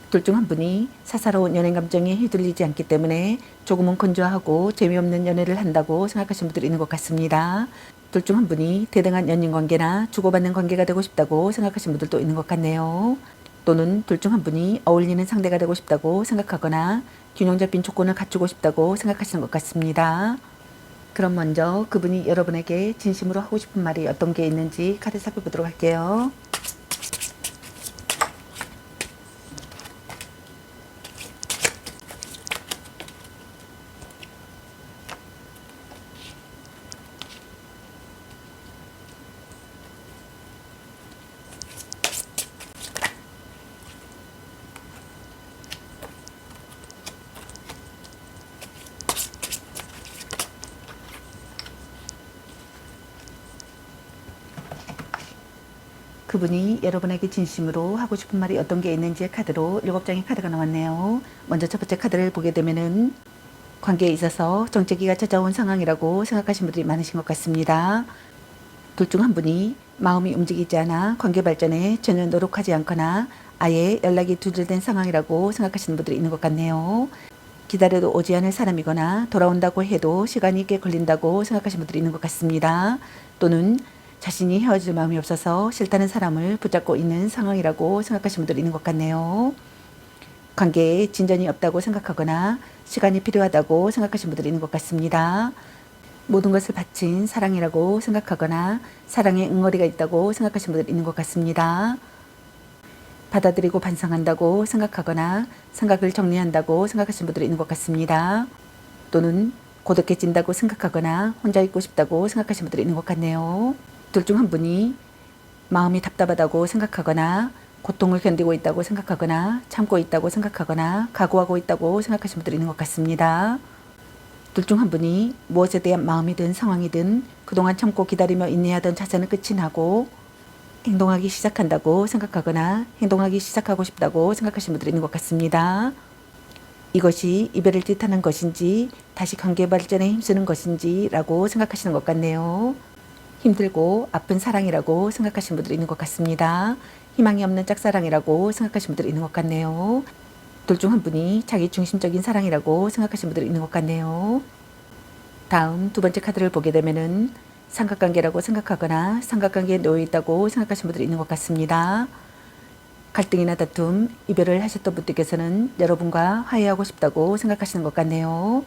둘 중 한 분이 사사로운 연애 감정에 휘둘리지 않기 때문에 조금은 건조하고 재미없는 연애를 한다고 생각하시는 분들이 있는 것 같습니다. 둘 중 한 분이 대등한 연인 관계나 주고받는 관계가 되고 싶다고 생각하시는 분들도 있는 것 같네요. 또는 둘 중 한 분이 어울리는 상대가 되고 싶다고 생각하거나 균형 잡힌 조건을 갖추고 싶다고 생각하시는 것 같습니다. 그럼 먼저 그분이 여러분에게 진심으로 하고 싶은 말이 어떤 게 있는지 카드 살펴보도록 할게요. 그분이 여러분에게 진심으로 하고 싶은 말이 어떤 게 있는지 카드로 7장의 카드가 나왔네요. 먼저 첫 번째 카드를 보게 되면은 관계에 있어서 정체기가 찾아온 상황이라고 생각하시는 분들이 많으신 것 같습니다. 둘 중 한 분이 마음이 움직이지 않아 관계 발전에 전혀 노력하지 않거나 아예 연락이 두절된 상황이라고 생각하시는 분들이 있는 것 같네요. 기다려도 오지 않을 사람이거나 돌아온다고 해도 시간이 꽤 걸린다고 생각하시는 분들이 있는 것 같습니다. 또는 자신이 헤어질 마음이 없어서 싫다는 사람을 붙잡고 있는 상황이라고 생각하시는 분들이 있는 것 같네요. 관계에 진전이 없다고 생각하거나 시간이 필요하다고 생각하시는 분들이 있는 것 같습니다. 모든 것을 바친 사랑이라고 생각하거나 사랑에 응어리가 있다고 생각하시는 분들이 있는 것 같습니다. 받아들이고 반성한다고 생각하거나 생각을 정리한다고 생각하시는 분들이 있는 것 같습니다. 또는 고독해진다고 생각하거나 혼자 있고 싶다고 생각하시는 분들이 있는 것 같네요. 둘 중 한 분이 마음이 답답하다고 생각하거나 고통을 견디고 있다고 생각하거나 참고 있다고 생각하거나 각오하고 있다고 생각하시는 분들이 있는 것 같습니다. 둘 중 한 분이 무엇에 대한 마음이 든 상황이든 그동안 참고 기다리며 인내하던 자세는 끝이 나고 행동하기 시작한다고 생각하거나 행동하기 시작하고 싶다고 생각하시는 분들이 있는 것 같습니다. 이것이 이별을 뜻하는 것인지 다시 관계 발전에 힘쓰는 것인지 라고 생각하시는 것 같네요. 힘들고 아픈 사랑이라고 생각하시는 분들이 있는 것 같습니다. 희망이 없는 짝사랑이라고 생각하시는 분들이 있는 것 같네요. 둘 중 한 분이 자기 중심적인 사랑이라고 생각하시는 분들이 있는 것 같네요. 다음 두 번째 카드를 보게 되면은 삼각관계라고 생각하거나 삼각관계에 놓여 있다고 생각하시는 분들이 있는 것 같습니다. 갈등이나 다툼, 이별을 하셨던 분들께서는 여러분과 화해하고 싶다고 생각하시는 것 같네요.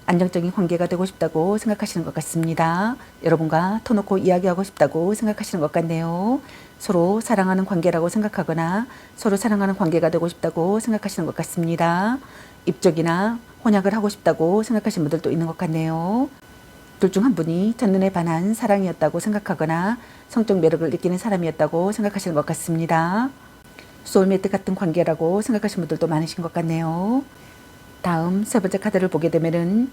안정적인 관계가 되고 싶다고 생각하시는 것 같습니다. 여러분과 터놓고 이야기하고 싶다고 생각하시는 것 같네요. 서로 사랑하는 관계라고 생각하거나 서로 사랑하는 관계가 되고 싶다고 생각하시는 것 같습니다. 입적이나 혼약을 하고 싶다고 생각하시는 분들도 있는 것 같네요. 둘 중 한 분이 첫눈에 반한 사랑이었다고 생각하거나 성적 매력을 느끼는 사람이었다고 생각하시는 것 같습니다. 소울메이트 같은 관계라고 생각하시는 분들도 많으신 것 같네요. 다음 세 번째 카드를 보게 되면은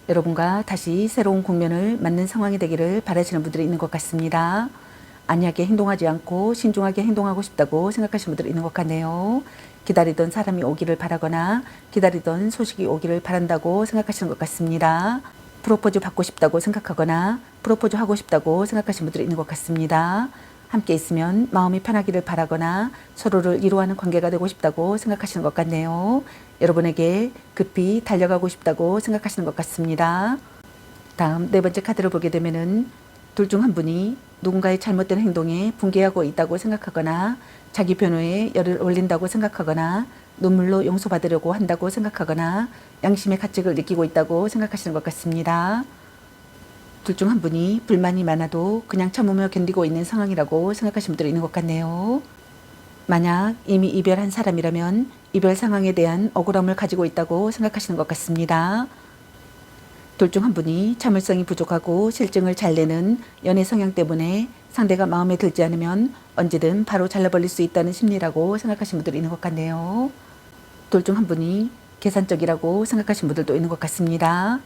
여러분과 다시 새로운 국면을 맞는 상황이 되기를 바라시는 분들이 있는 것 같습니다. 안이하게 행동하지 않고 신중하게 행동하고 싶다고 생각하시는 분들이 있는 것 같네요. 기다리던 사람이 오기를 바라거나 기다리던 소식이 오기를 바란다고 생각하시는 것 같습니다. 프로포즈 받고 싶다고 생각하거나 프로포즈 하고 싶다고 생각하시는 분들이 있는 것 같습니다. 함께 있으면 마음이 편하기를 바라거나 서로를 이루어하는 관계가 되고 싶다고 생각하시는 것 같네요. 여러분에게 급히 달려가고 싶다고 생각하시는 것 같습니다. 다음 네 번째 카드를 보게 되면은 둘 중 한 분이 누군가의 잘못된 행동에 분개하고 있다고 생각하거나 자기 변호에 열을 올린다고 생각하거나 눈물로 용서받으려고 한다고 생각하거나 양심의 가책을 느끼고 있다고 생각하시는 것 같습니다. 둘 중 한 분이 불만이 많아도 그냥 참으며 견디고 있는 상황이라고 생각하시는 분들이 있는 것 같네요. 만약 이미 이별한 사람이라면 이별 상황에 대한 억울함을 가지고 있다고 생각하시는 것 같습니다. 둘 중 한 분이 참을성이 부족하고 실증을 잘 내는 연애 성향 때문에 상대가 마음에 들지 않으면 언제든 바로 잘라버릴 수 있다는 심리라고 생각하시는 분들이 있는 것 같네요. 둘 중 한 분이 계산적이라고 생각하시는 분들도 있는 것 같습니다.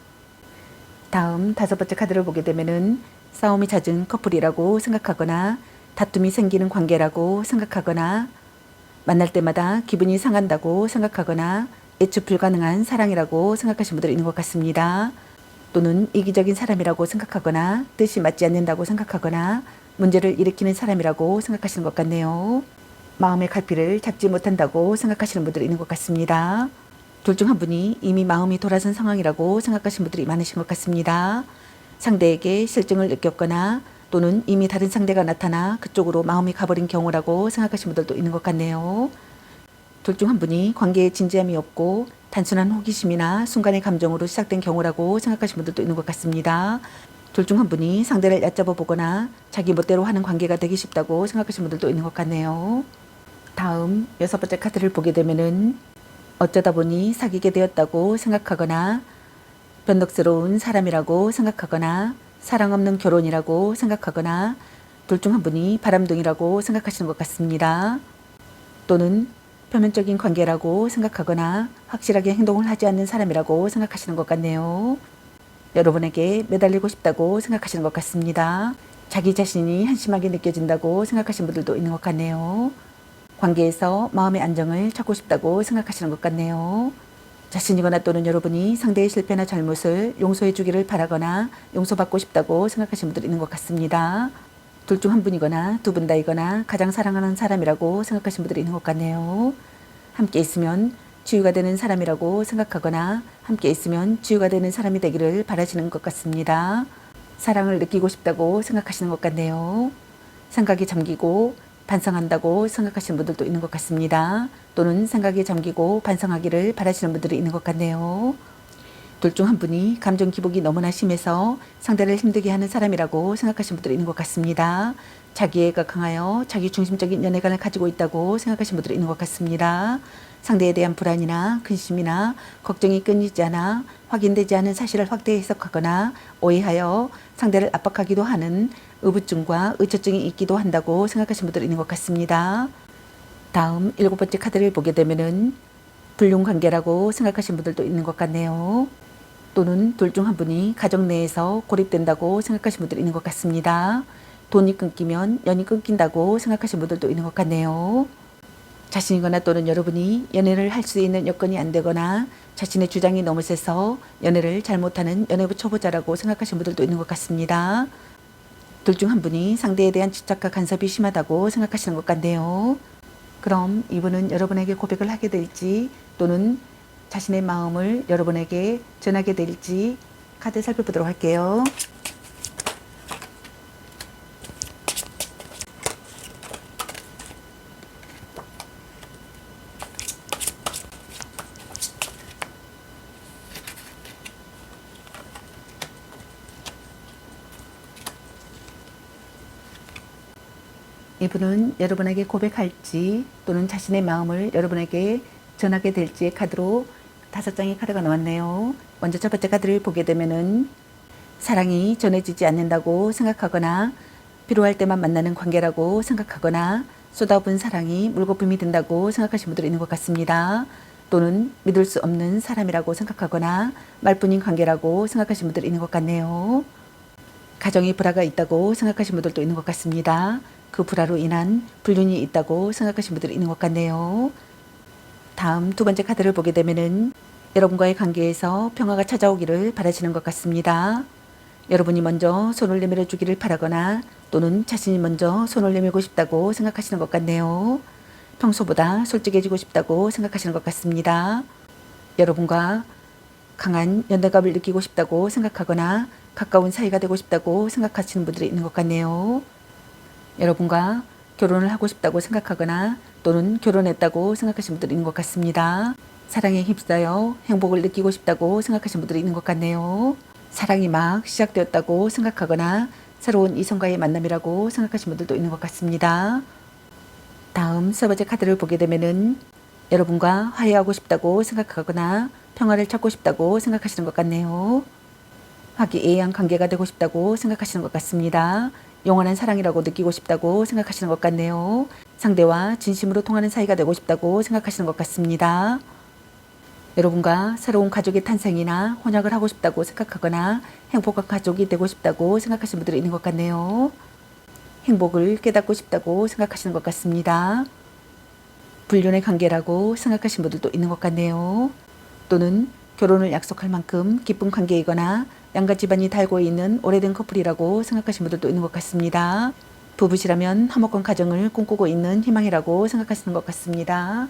다음 5번째 카드를 보게 되면은 싸움이 잦은 커플이라고 생각하거나 다툼이 생기는 관계라고 생각하거나 만날 때마다 기분이 상한다고 생각하거나 예측 불가능한 사랑이라고 생각하시는 분들이 있는 것 같습니다. 또는 이기적인 사람이라고 생각하거나 뜻이 맞지 않는다고 생각하거나 문제를 일으키는 사람이라고 생각하시는 것 같네요. 마음의 갈피를 잡지 못한다고 생각하시는 분들이 있는 것 같습니다. 둘 중 한 분이 이미 마음이 돌아선 상황이라고 생각하시는 분들이 많으신 것 같습니다. 상대에게 실증을 느꼈거나 또는 이미 다른 상대가 나타나 그쪽으로 마음이 가버린 경우라고 생각하시는 분들도 있는 것 같네요. 둘 중 한 분이 관계에 진지함이 없고 단순한 호기심이나 순간의 감정으로 시작된 경우라고 생각하시는 분들도 있는 것 같습니다. 둘 중 한 분이 상대를 얕잡아 보거나 자기 멋대로 하는 관계가 되기 쉽다고 생각하시는 분들도 있는 것 같네요. 다음 6번째 카드를 보게 되면은 어쩌다 보니 사귀게 되었다고 생각하거나 변덕스러운 사람이라고 생각하거나 사랑 없는 결혼이라고 생각하거나 둘 중 한 분이 바람둥이라고 생각하시는 것 같습니다. 또는 표면적인 관계라고 생각하거나 확실하게 행동을 하지 않는 사람이라고 생각하시는 것 같네요. 여러분에게 매달리고 싶다고 생각하시는 것 같습니다. 자기 자신이 한심하게 느껴진다고 생각하시는 분들도 있는 것 같네요. 관계에서 마음의 안정을 찾고 싶다고 생각하시는 것 같네요. 자신이거나 또는 여러분이 상대의 실패나 잘못을 용서해 주기를 바라거나 용서받고 싶다고 생각하시는 분들이 있는 것 같습니다. 둘 중 한 분이거나 두 분 다이거나 가장 사랑하는 사람이라고 생각하시는 분들이 있는 것 같네요. 함께 있으면 치유가 되는 사람이라고 생각하거나 함께 있으면 치유가 되는 사람이 되기를 바라시는 것 같습니다. 사랑을 느끼고 싶다고 생각하시는 것 같네요. 생각이 잠기고 반성한다고 생각하시는 분들도 있는 것 같습니다. 또는 생각에 잠기고 반성하기를 바라시는 분들이 있는 것 같네요. 둘 중 한 분이 감정 기복이 너무나 심해서 상대를 힘들게 하는 사람이라고 생각하시는 분들이 있는 것 같습니다. 자기애가 강하여 자기 중심적인 연애관을 가지고 있다고 생각하시는 분들이 있는 것 같습니다. 상대에 대한 불안이나 근심이나 걱정이 끊이지 않아 확인되지 않은 사실을 확대 해석하거나 오해하여 상대를 압박하기도 하는 의부증과 의처증이 있기도 한다고 생각하시는 분들이 있는 것 같습니다. 다음 7번째 카드를 보게 되면은 불륜관계라고 생각하시는 분들도 있는 것 같네요. 또는 둘 중 한 분이 가정 내에서 고립된다고 생각하시는 분들이 있는 것 같습니다. 돈이 끊기면 연이 끊긴다고 생각하시는 분들도 있는 것 같네요. 자신이거나 또는 여러분이 연애를 할 수 있는 여건이 안 되거나 자신의 주장이 너무 세서 연애를 잘못하는 연애부 초보자라고 생각하시는 분들도 있는 것 같습니다. 둘 중 한 분이 상대에 대한 집착과 간섭이 심하다고 생각하시는 것 같네요. 그럼 이분은 여러분에게 고백을 하게 될지 또는 자신의 마음을 여러분에게 전하게 될지 카드 살펴보도록 할게요. 이분은 여러분에게 고백할지 또는 자신의 마음을 여러분에게 전하게 될지의 카드로 5장의 카드가 나왔네요. 먼저 첫 번째 카드를 보게 되면은 사랑이 전해지지 않는다고 생각하거나 필요할 때만 만나는 관계라고 생각하거나 쏟아부은 사랑이 물거품이 된다고 생각하시는 분들이 있는 것 같습니다. 또는 믿을 수 없는 사람이라고 생각하거나 말뿐인 관계라고 생각하시는 분들이 있는 것 같네요. 가정에 불화가 있다고 생각하시는 분들도 있는 것 같습니다. 그 불화로 인한 불륜이 있다고 생각하시는 분들이 있는 것 같네요. 다음 2번째 카드를 보게 되면은 여러분과의 관계에서 평화가 찾아오기를 바라시는 것 같습니다. 여러분이 먼저 손을 내밀어 주기를 바라거나 또는 자신이 먼저 손을 내밀고 싶다고 생각하시는 것 같네요. 평소보다 솔직해지고 싶다고 생각하시는 것 같습니다. 여러분과 강한 연대감을 느끼고 싶다고 생각하거나 가까운 사이가 되고 싶다고 생각하시는 분들이 있는 것 같네요. 여러분과 결혼을 하고 싶다고 생각하거나 또는 결혼했다고 생각하시는 분들이 있는 것 같습니다. 사랑에 휩싸여 행복을 느끼고 싶다고 생각하시는 분들이 있는 것 같네요. 사랑이 막 시작되었다고 생각하거나 새로운 이성과의 만남이라고 생각하시는 분들도 있는 것 같습니다. 다음 세 번째 카드를 보게 되면은 여러분과 화해하고 싶다고 생각하거나 평화를 찾고 싶다고 생각하시는 것 같네요. 화기애애한 관계가 되고 싶다고 생각하시는 것 같습니다. 영원한 사랑이라고 느끼고 싶다고 생각하시는 것 같네요. 상대와 진심으로 통하는 사이가 되고 싶다고 생각하시는 것 같습니다. 여러분과 새로운 가족의 탄생이나 혼약을 하고 싶다고 생각하거나 행복한 가족이 되고 싶다고 생각하시는 분들이 있는 것 같네요. 행복을 깨닫고 싶다고 생각하시는 것 같습니다. 불륜의 관계라고 생각하시는 분들도 있는 것 같네요. 또는 결혼을 약속할 만큼 기쁜 관계이거나 양가 집안이 달고 있는 오래된 커플이라고 생각하시는 분들도 있는 것 같습니다. 부부시라면 화목한 가정을 꿈꾸고 있는 희망이라고 생각하시는 것 같습니다.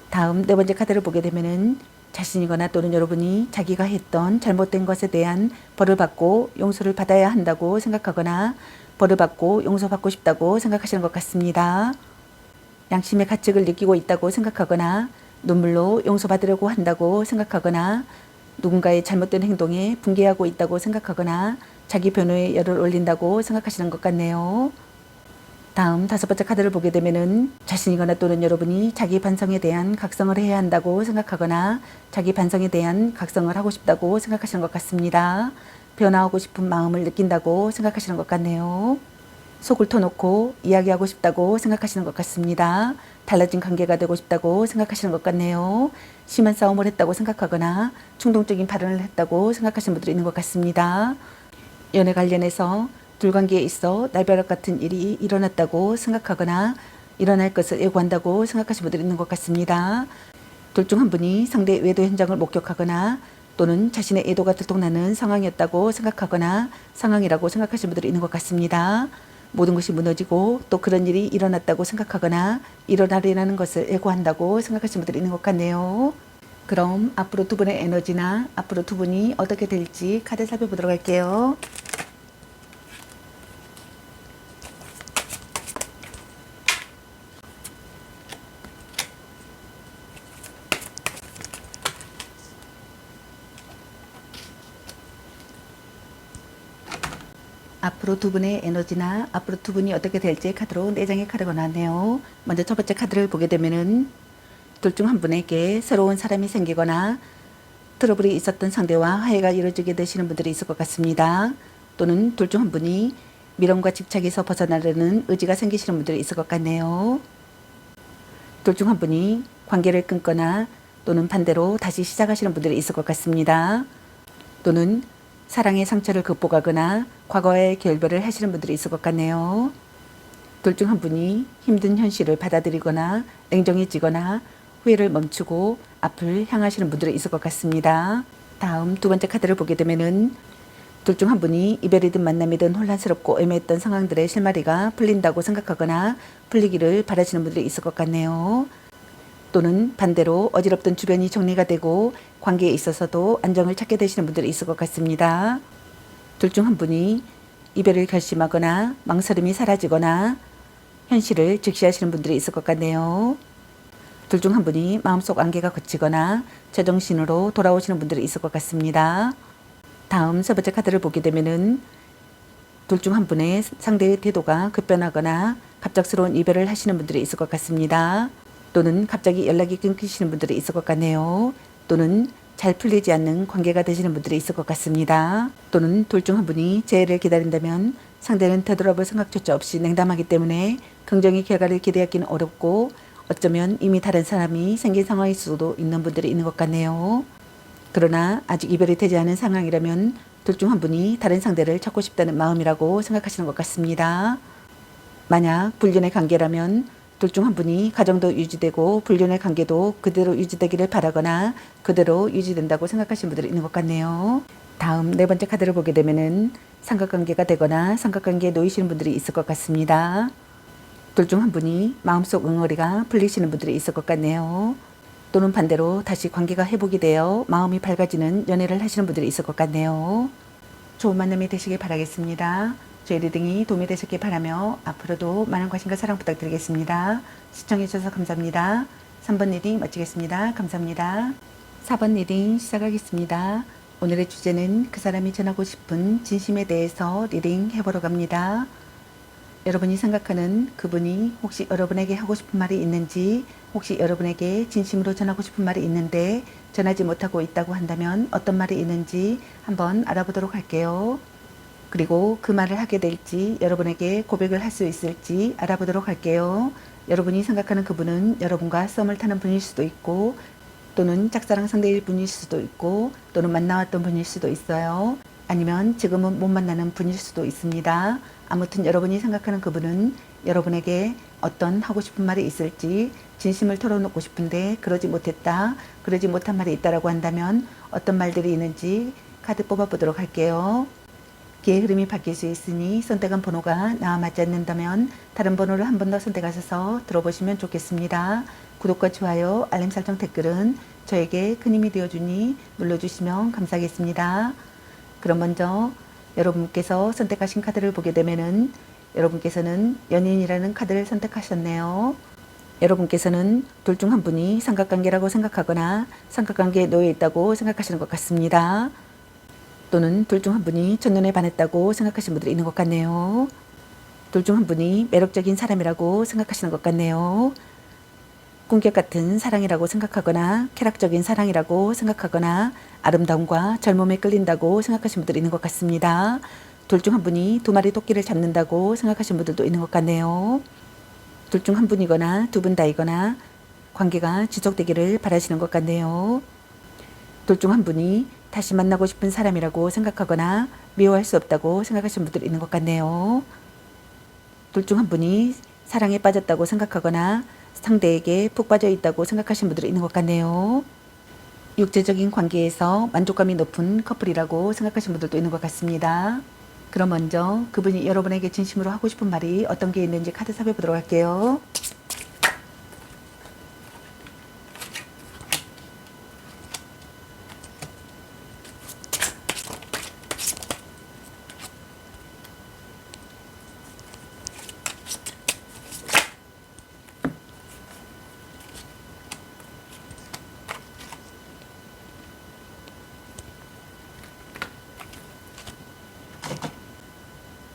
다음 네 번째 카드를 보게 되면은 자신이거나 또는 여러분이 자기가 했던 잘못된 것에 대한 벌을 받고 용서를 받아야 한다고 생각하거나 벌을 받고 용서받고 싶다고 생각하시는 것 같습니다. 양심의 가책을 느끼고 있다고 생각하거나 눈물로 용서받으려고 한다고 생각하거나 누군가의 잘못된 행동에 분개하고 있다고 생각하거나 자기 변호에 열을 올린다고 생각하시는 것 같네요. 다음 다섯 번째 카드를 보게 되면은 자신이거나 또는 여러분이 자기 반성에 대한 각성을 해야 한다고 생각하거나 자기 반성에 대한 각성을 하고 싶다고 생각하시는 것 같습니다. 변화하고 싶은 마음을 느낀다고 생각하시는 것 같네요. 속을 터놓고 이야기하고 싶다고 생각하시는 것 같습니다. 달라진 관계가 되고 싶다고 생각하시는 것 같네요. 심한 싸움을 했다고 생각하거나 충동적인 발언을 했다고 생각하시는 분들이 있는 것 같습니다. 연애 관련해서 둘관계에 있어 날벼락 같은 일이 일어났다고 생각하거나 일어날 것을 예고한다고 생각하시는 분들이 있는 것 같습니다. 둘 중 한 분이 상대의 외도 현장을 목격하거나 또는 자신의 애도가 들통나는 상황이었다고 생각하거나 상황이라고 생각하시는 분들이 있는 것 같습니다. 모든 것이 무너지고 또 그런 일이 일어났다고 생각하거나 일어나리라는 것을 예고한다고 생각하시는 분들이 있는 것 같네요. 그럼 앞으로 두 분의 에너지나 앞으로 두 분이 어떻게 될지 카드 살펴보도록 할게요. 앞으로 두 분의 에너지나 앞으로 두 분이 어떻게 될지 카드로 4장의 카드가 나왔네요. 먼저 첫 번째 카드를 보게 되면은 둘 중 한 분에게 새로운 사람이 생기거나 트러블이 있었던 상대와 화해가 이루어지게 되시는 분들이 있을 것 같습니다. 또는 둘 중 한 분이 미련과 집착에서 벗어나려는 의지가 생기시는 분들이 있을 것 같네요. 둘 중 한 분이 관계를 끊거나 또는 반대로 다시 시작하시는 분들이 있을 것 같습니다. 또는 사랑의 상처를 극복하거나 과거의 결별을 하시는 분들이 있을 것 같네요. 둘 중 한 분이 힘든 현실을 받아들이거나 냉정해지거나 후회를 멈추고 앞을 향하시는 분들이 있을 것 같습니다. 다음 두 번째 카드를 보게 되면은 둘 중 한 분이 이별이든 만남이든 혼란스럽고 애매했던 상황들의 실마리가 풀린다고 생각하거나 풀리기를 바라시는 분들이 있을 것 같네요. 또는 반대로 어지럽던 주변이 정리가 되고 관계에 있어서도 안정을 찾게 되시는 분들이 있을 것 같습니다. 둘 중 한 분이 이별을 결심하거나 망설임이 사라지거나 현실을 직시하시는 분들이 있을 것 같네요. 둘 중 한 분이 마음속 안개가 걷히거나 제정신으로 돌아오시는 분들이 있을 것 같습니다. 다음 세 번째 카드를 보게 되면은 둘 중 한 분의 상대의 태도가 급변하거나 갑작스러운 이별을 하시는 분들이 있을 것 같습니다. 또는 갑자기 연락이 끊기시는 분들이 있을 것 같네요. 또는 잘 풀리지 않는 관계가 되시는 분들이 있을 것 같습니다. 또는 둘 중 한 분이 재해를 기다린다면 상대는 되돌아볼 생각조차 없이 냉담하기 때문에 긍정의 결과를 기대하기는 어렵고 어쩌면 이미 다른 사람이 생긴 상황일 수도 있는 분들이 있는 것 같네요. 그러나 아직 이별이 되지 않은 상황이라면 둘 중 한 분이 다른 상대를 찾고 싶다는 마음이라고 생각하시는 것 같습니다. 만약 불륜의 관계라면 둘 중 한 분이 가정도 유지되고 불륜의 관계도 그대로 유지되기를 바라거나 그대로 유지된다고 생각하시는 분들이 있는 것 같네요. 다음 네 번째 카드를 보게 되면은 삼각관계가 되거나 삼각관계에 놓이시는 분들이 있을 것 같습니다. 둘 중 한 분이 마음속 응어리가 풀리시는 분들이 있을 것 같네요. 또는 반대로 다시 관계가 회복이 되어 마음이 밝아지는 연애를 하시는 분들이 있을 것 같네요. 좋은 만남이 되시길 바라겠습니다. 저희 리딩이 도움이 되셨길 바라며 앞으로도 많은 관심과 사랑 부탁드리겠습니다. 시청해주셔서 감사합니다. 3번 리딩 마치겠습니다. 감사합니다. 4번 리딩 시작하겠습니다. 오늘의 주제는 그 사람이 전하고 싶은 진심에 대해서 리딩 해보러 갑니다. 여러분이 생각하는 그분이 혹시 여러분에게 하고 싶은 말이 있는지, 혹시 여러분에게 진심으로 전하고 싶은 말이 있는데 전하지 못하고 있다고 한다면 어떤 말이 있는지 한번 알아보도록 할게요. 그리고 그 말을 하게 될지 여러분에게 고백을 할 수 있을지 알아보도록 할게요. 여러분이 생각하는 그분은 여러분과 썸을 타는 분일 수도 있고, 또는 짝사랑 상대일 분일 수도 있고, 또는 만나왔던 분일 수도 있어요. 아니면 지금은 못 만나는 분일 수도 있습니다. 아무튼 여러분이 생각하는 그분은 여러분에게 어떤 하고 싶은 말이 있을지, 진심을 털어놓고 싶은데 그러지 못했다, 그러지 못한 말이 있다라고 한다면 어떤 말들이 있는지 카드 뽑아보도록 할게요. 기의 흐름이 바뀔 수 있으니 선택한 번호가 나와 맞지 않는다면 다른 번호를 한 번 더 선택하셔서 들어보시면 좋겠습니다. 구독과 좋아요, 알림 설정, 댓글은 저에게 큰 힘이 되어주니 눌러주시면 감사하겠습니다. 그럼 먼저 여러분께서 선택하신 카드를 보게 되면은 여러분께서는 연인이라는 카드를 선택하셨네요. 여러분께서는 둘 중 한 분이 삼각관계라고 생각하거나 삼각관계에 놓여 있다고 생각하시는 것 같습니다. 또는 둘 중 한 분이 첫눈에 반했다고 생각하시는 분들이 있는 것 같네요. 둘 중 한 분이 매력적인 사람이라고 생각하시는 것 같네요. 꿈결 같은 사랑이라고 생각하거나 쾌락적인 사랑이라고 생각하거나 아름다움과 젊음에 끌린다고 생각하시는 분들이 있는 것 같습니다. 둘 중 한 분이 두 마리 토끼를 잡는다고 생각하시는 분들도 있는 것 같네요. 둘 중 한 분이거나 두 분 다이거나 관계가 지속되기를 바라시는 것 같네요. 둘 중 한 분이 다시 만나고 싶은 사람이라고 생각하거나 미워할 수 없다고 생각하시는 분들이 있는 것 같네요. 둘 중 한 분이 사랑에 빠졌다고 생각하거나 상대에게 푹 빠져 있다고 생각하시는 분들이 있는 것 같네요. 육체적인 관계에서 만족감이 높은 커플이라고 생각하시는 분들도 있는 것 같습니다. 그럼 먼저 그분이 여러분에게 진심으로 하고 싶은 말이 어떤 게 있는지 카드 살펴보도록 할게요.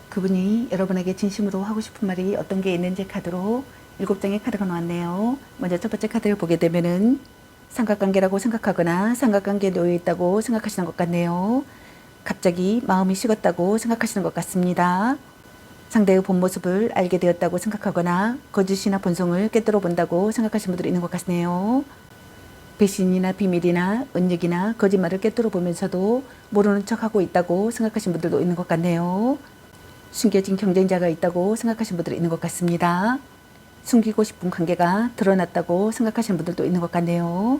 그분이 여러분에게 진심으로 하고 싶은 말이 어떤 게 있는지 카드로 7장의 카드가 나왔네요. 먼저 첫 번째 카드를 보게 되면은 삼각관계라고 생각하거나 삼각관계에 놓여 있다고 생각하시는 것 같네요. 갑자기 마음이 식었다고 생각하시는 것 같습니다. 상대의 본 모습을 알게 되었다고 생각하거나 거짓이나 본성을 꿰뚫어 본다고 생각하시는 분들이 있는 것 같네요. 배신이나 비밀이나 은닉이나 거짓말을 꿰뚫어 보면서도 모르는 척하고 있다고 생각하시는 분들도 있는 것 같네요. 숨겨진 경쟁자가 있다고 생각하시는 분들이 있는 것 같습니다. 숨기고 싶은 관계가 드러났다고 생각하시는 분들도 있는 것 같네요.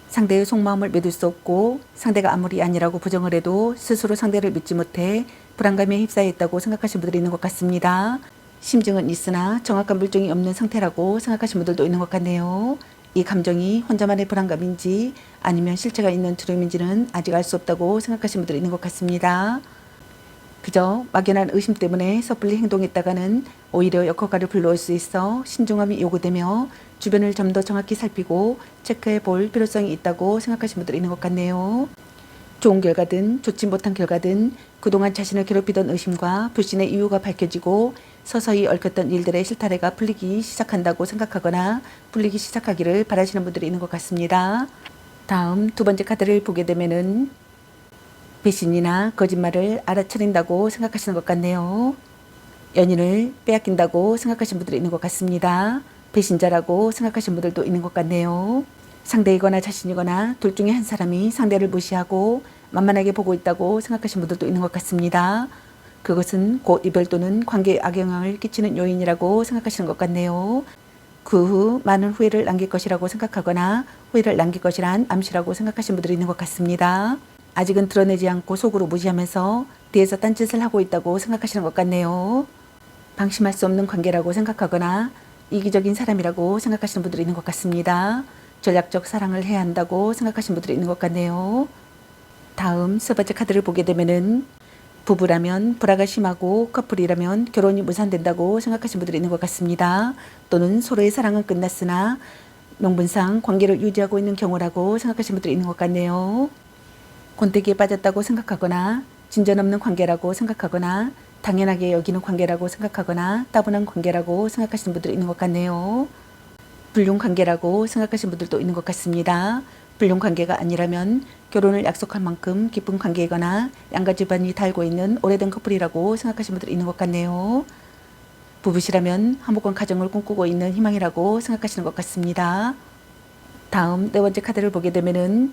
상대의 속마음을 믿을 수 없고 상대가 아무리 아니라고 부정을 해도 스스로 상대를 믿지 못해 불안감에 휩싸여 있다고 생각하시는 분들이 있는 것 같습니다. 심증은 있으나 정확한 물증이 없는 상태라고 생각하시는 분들도 있는 것 같네요. 이 감정이 혼자만의 불안감인지 아니면 실체가 있는 두려움인지는 아직 알 수 없다고 생각하시는 분들이 있는 것 같습니다. 그저 막연한 의심 때문에 섣불리 행동했다가는 오히려 역효과를 불러올 수 있어 신중함이 요구되며 주변을 좀 더 정확히 살피고 체크해 볼 필요성이 있다고 생각하시는 분들이 있는 것 같네요. 좋은 결과든 좋지 못한 결과든 그동안 자신을 괴롭히던 의심과 불신의 이유가 밝혀지고 서서히 얽혔던 일들의 실타래가 풀리기 시작한다고 생각하거나 풀리기 시작하기를 바라시는 분들이 있는 것 같습니다. 다음 두 번째 카드를 보게 되면은 배신이나 거짓말을 알아차린다고 생각하시는 것 같네요. 연인을 빼앗긴다고 생각하시는 분들이 있는 것 같습니다. 배신자라고 생각하시는 분들도 있는 것 같네요. 상대이거나 자신이거나 둘 중에 한 사람이 상대를 무시하고 만만하게 보고 있다고 생각하시는 분들도 있는 것 같습니다. 그것은 곧 이별 또는 관계에 악영향을 끼치는 요인이라고 생각하시는 것 같네요. 그 후 많은 후회를 남길 것이라고 생각하거나 후회를 남길 것이란 암시라고 생각하시는 분들이 있는 것 같습니다. 아직은 드러내지 않고 속으로 무시하면서 뒤에서 딴짓을 하고 있다고 생각하시는 것 같네요. 방심할 수 없는 관계라고 생각하거나 이기적인 사람이라고 생각하시는 분들이 있는 것 같습니다. 전략적 사랑을 해야 한다고 생각하시는 분들이 있는 것 같네요. 다음 세 번째 카드를 보게 되면은 부부라면 불화가 심하고 커플이라면 결혼이 무산된다고 생각하시는 분들이 있는 것 같습니다. 또는 서로의 사랑은 끝났으나 명분상 관계를 유지하고 있는 경우라고 생각하시는 분들이 있는 것 같네요. 권태기에 빠졌다고 생각하거나 진전 없는 관계라고 생각하거나 당연하게 여기는 관계라고 생각하거나 따분한 관계라고 생각하시는 분들이 있는 것 같네요. 불륜 관계라고 생각하시는 분들도 있는 것 같습니다. 불륜 관계가 아니라면 결혼을 약속할 만큼 깊은 관계이거나 양가 집안이 달고 있는 오래된 커플이라고 생각하시는 분들이 있는 것 같네요. 부부시라면 화목한 가정을 꿈꾸고 있는 희망이라고 생각하시는 것 같습니다. 다음 네 번째 카드를 보게 되면은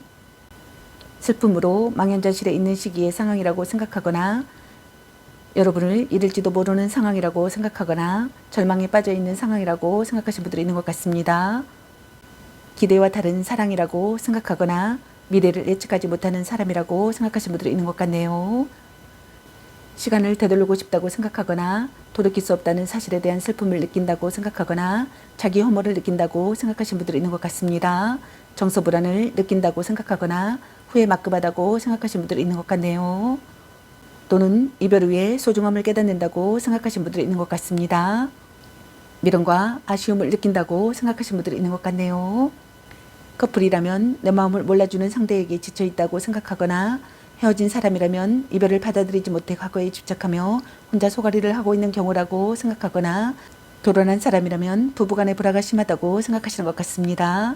슬픔으로 망연자실해 있는 시기의 상황이라고 생각하거나 여러분을 잃을지도 모르는 상황이라고 생각하거나 절망에 빠져 있는 상황이라고 생각하시는 분들이 있는 것 같습니다. 기대와 다른 사랑이라고 생각하거나 미래를 예측하지 못하는 사람이라고 생각하시는 분들이 있는 것 같네요. 시간을 되돌리고 싶다고 생각하거나 돌이킬 수 없다는 사실에 대한 슬픔을 느낀다고 생각하거나 자기 혐오를 느낀다고 생각하시는 분들이 있는 것 같습니다. 정서 불안을 느낀다고 생각하거나 후회 막급하다고 생각하시는 분들이 있는 것 같네요. 또는 이별 후에 소중함을 깨닫는다고 생각하시는 분들이 있는 것 같습니다. 미련과 아쉬움을 느낀다고 생각하시는 분들이 있는 것 같네요. 커플이라면 내 마음을 몰라주는 상대에게 지쳐있다고 생각하거나 헤어진 사람이라면 이별을 받아들이지 못해 과거에 집착하며 혼자 소가리를 하고 있는 경우라고 생각하거나 결혼한 사람이라면 부부간의 불화가 심하다고 생각하시는 것 같습니다.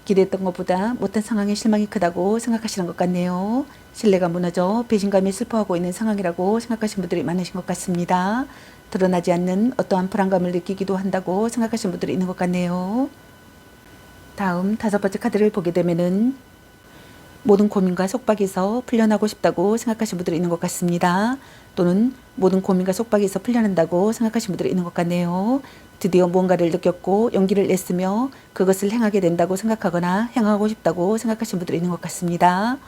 기대했던 것보다 못한 상황에 실망이 크다고 생각하시는 것 같네요. 신뢰가 무너져 배신감에 슬퍼하고 있는 상황이라고 생각하시는 분들이 많으신 것 같습니다. 드러나지 않는 어떠한 불안감을 느끼기도 한다고 생각하시는 분들이 있는 것 같네요. 다음 다섯 번째 카드를 보게 되면은 모든 고민과 속박에서 풀려나고 싶다고 생각하시는 분들이 있는 것 같습니다. 또는 모든 고민과 속박에서 풀려난다고 생각하시는 분들이 있는 것 같네요. 드디어 무언가를 느꼈고 용기를 냈으며 그것을 행하게 된다고 생각하거나 행하고 싶다고 생각하시는 분들이 있는 것 같습니다.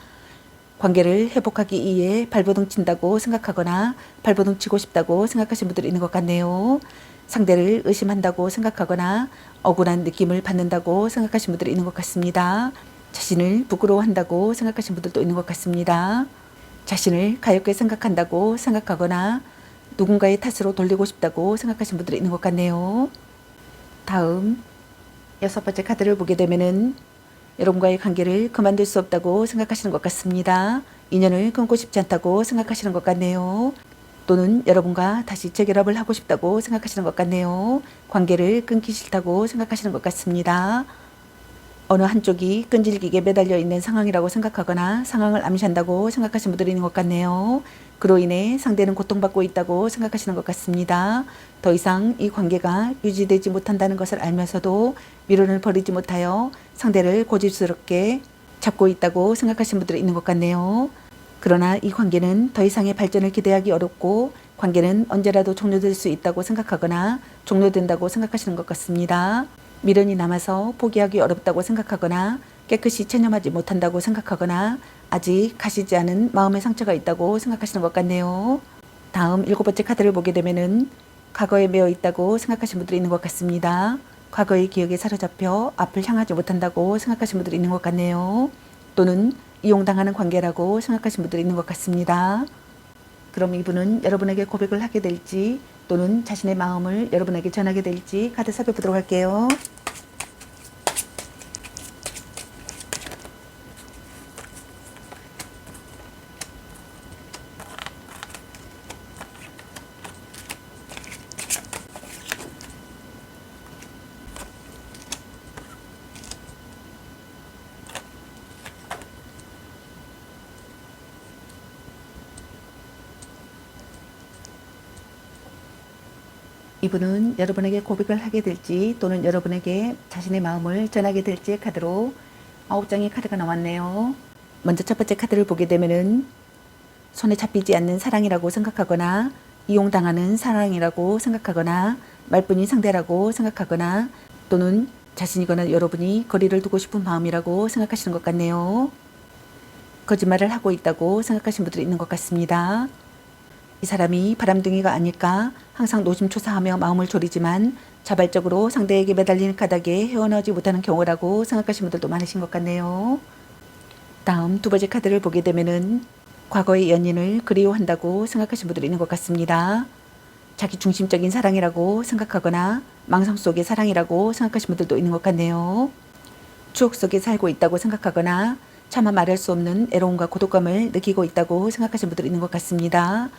관계를 회복하기 위해 발버둥 친다고 생각하거나 발버둥 치고 싶다고 생각하시는 분들이 있는 것 같네요. 상대를 의심한다고 생각하거나 억울한 느낌을 받는다고 생각하시는 분들이 있는 것 같습니다. 자신을 부끄러워한다고 생각하시는 분들도 있는 것 같습니다. 자신을 가엽게 생각한다고 생각하거나 누군가의 탓으로 돌리고 싶다고 생각하시는 분들이 있는 것 같네요. 다음 여섯 번째 카드를 보게 되면은 여러분과의 관계를 그만둘 수 없다고 생각하시는 것 같습니다. 인연을 끊고 싶지 않다고 생각하시는 것 같네요. 또는 여러분과 다시 재결합을 하고 싶다고 생각하시는 것 같네요. 관계를 끊기 싫다고 생각하시는 것 같습니다. 어느 한쪽이 끈질기게 매달려 있는 상황이라고 생각하거나 상황을 암시한다고 생각하시는 분들이 있는 것 같네요. 그로 인해 상대는 고통받고 있다고 생각하시는 것 같습니다. 더 이상 이 관계가 유지되지 못한다는 것을 알면서도 미련을 버리지 못하여 상대를 고집스럽게 잡고 있다고 생각하시는 분들이 있는 것 같네요. 그러나 이 관계는 더 이상의 발전을 기대하기 어렵고 관계는 언제라도 종료될 수 있다고 생각하거나 종료된다고 생각하시는 것 같습니다. 미련이 남아서 포기하기 어렵다고 생각하거나 깨끗이 체념하지 못한다고 생각하거나 아직 가시지 않은 마음의 상처가 있다고 생각하시는 것 같네요. 다음 일곱 번째 카드를 보게 되면은 과거에 매여 있다고 생각하시는 분들이 있는 것 같습니다. 과거의 기억에 사로잡혀 앞을 향하지 못한다고 생각하시는 분들이 있는 것 같네요. 또는 이용당하는 관계라고 생각하시는 분들이 있는 것 같습니다. 그럼 이분은 여러분에게 고백을 하게 될지 또는 자신의 마음을 여러분에게 전하게 될지 카드 살펴보도록 할게요. 이분은 여러분에게 고백을 하게 될지 또는 여러분에게 자신의 마음을 전하게 될지 카드로 9장의 카드가 나왔네요. 먼저 첫 번째 카드를 보게 되면은 손에 잡히지 않는 사랑이라고 생각하거나 이용당하는 사랑이라고 생각하거나 말뿐인 상대라고 생각하거나 또는 자신이거나 여러분이 거리를 두고 싶은 마음이라고 생각하시는 것 같네요. 거짓말을 하고 있다고 생각하시는 분들이 있는 것 같습니다. 이 사람이 바람둥이가 아닐까 항상 노심초사하며 마음을 졸이지만 자발적으로 상대에게 매달리는 가닥에 헤어나오지 못하는 경우라고 생각하시는 분들도 많으신 것 같네요. 다음 두 번째 카드를 보게 되면은 과거의 연인을 그리워한다고 생각하시는 분들이 있는 것 같습니다. 자기 중심적인 사랑이라고 생각하거나 망상 속의 사랑이라고 생각하시는 분들도 있는 것 같네요. 추억 속에 살고 있다고 생각하거나 차마 말할 수 없는 애로움과 고독감을 느끼고 있다고 생각하시는 분들이 있는 것 같습니다.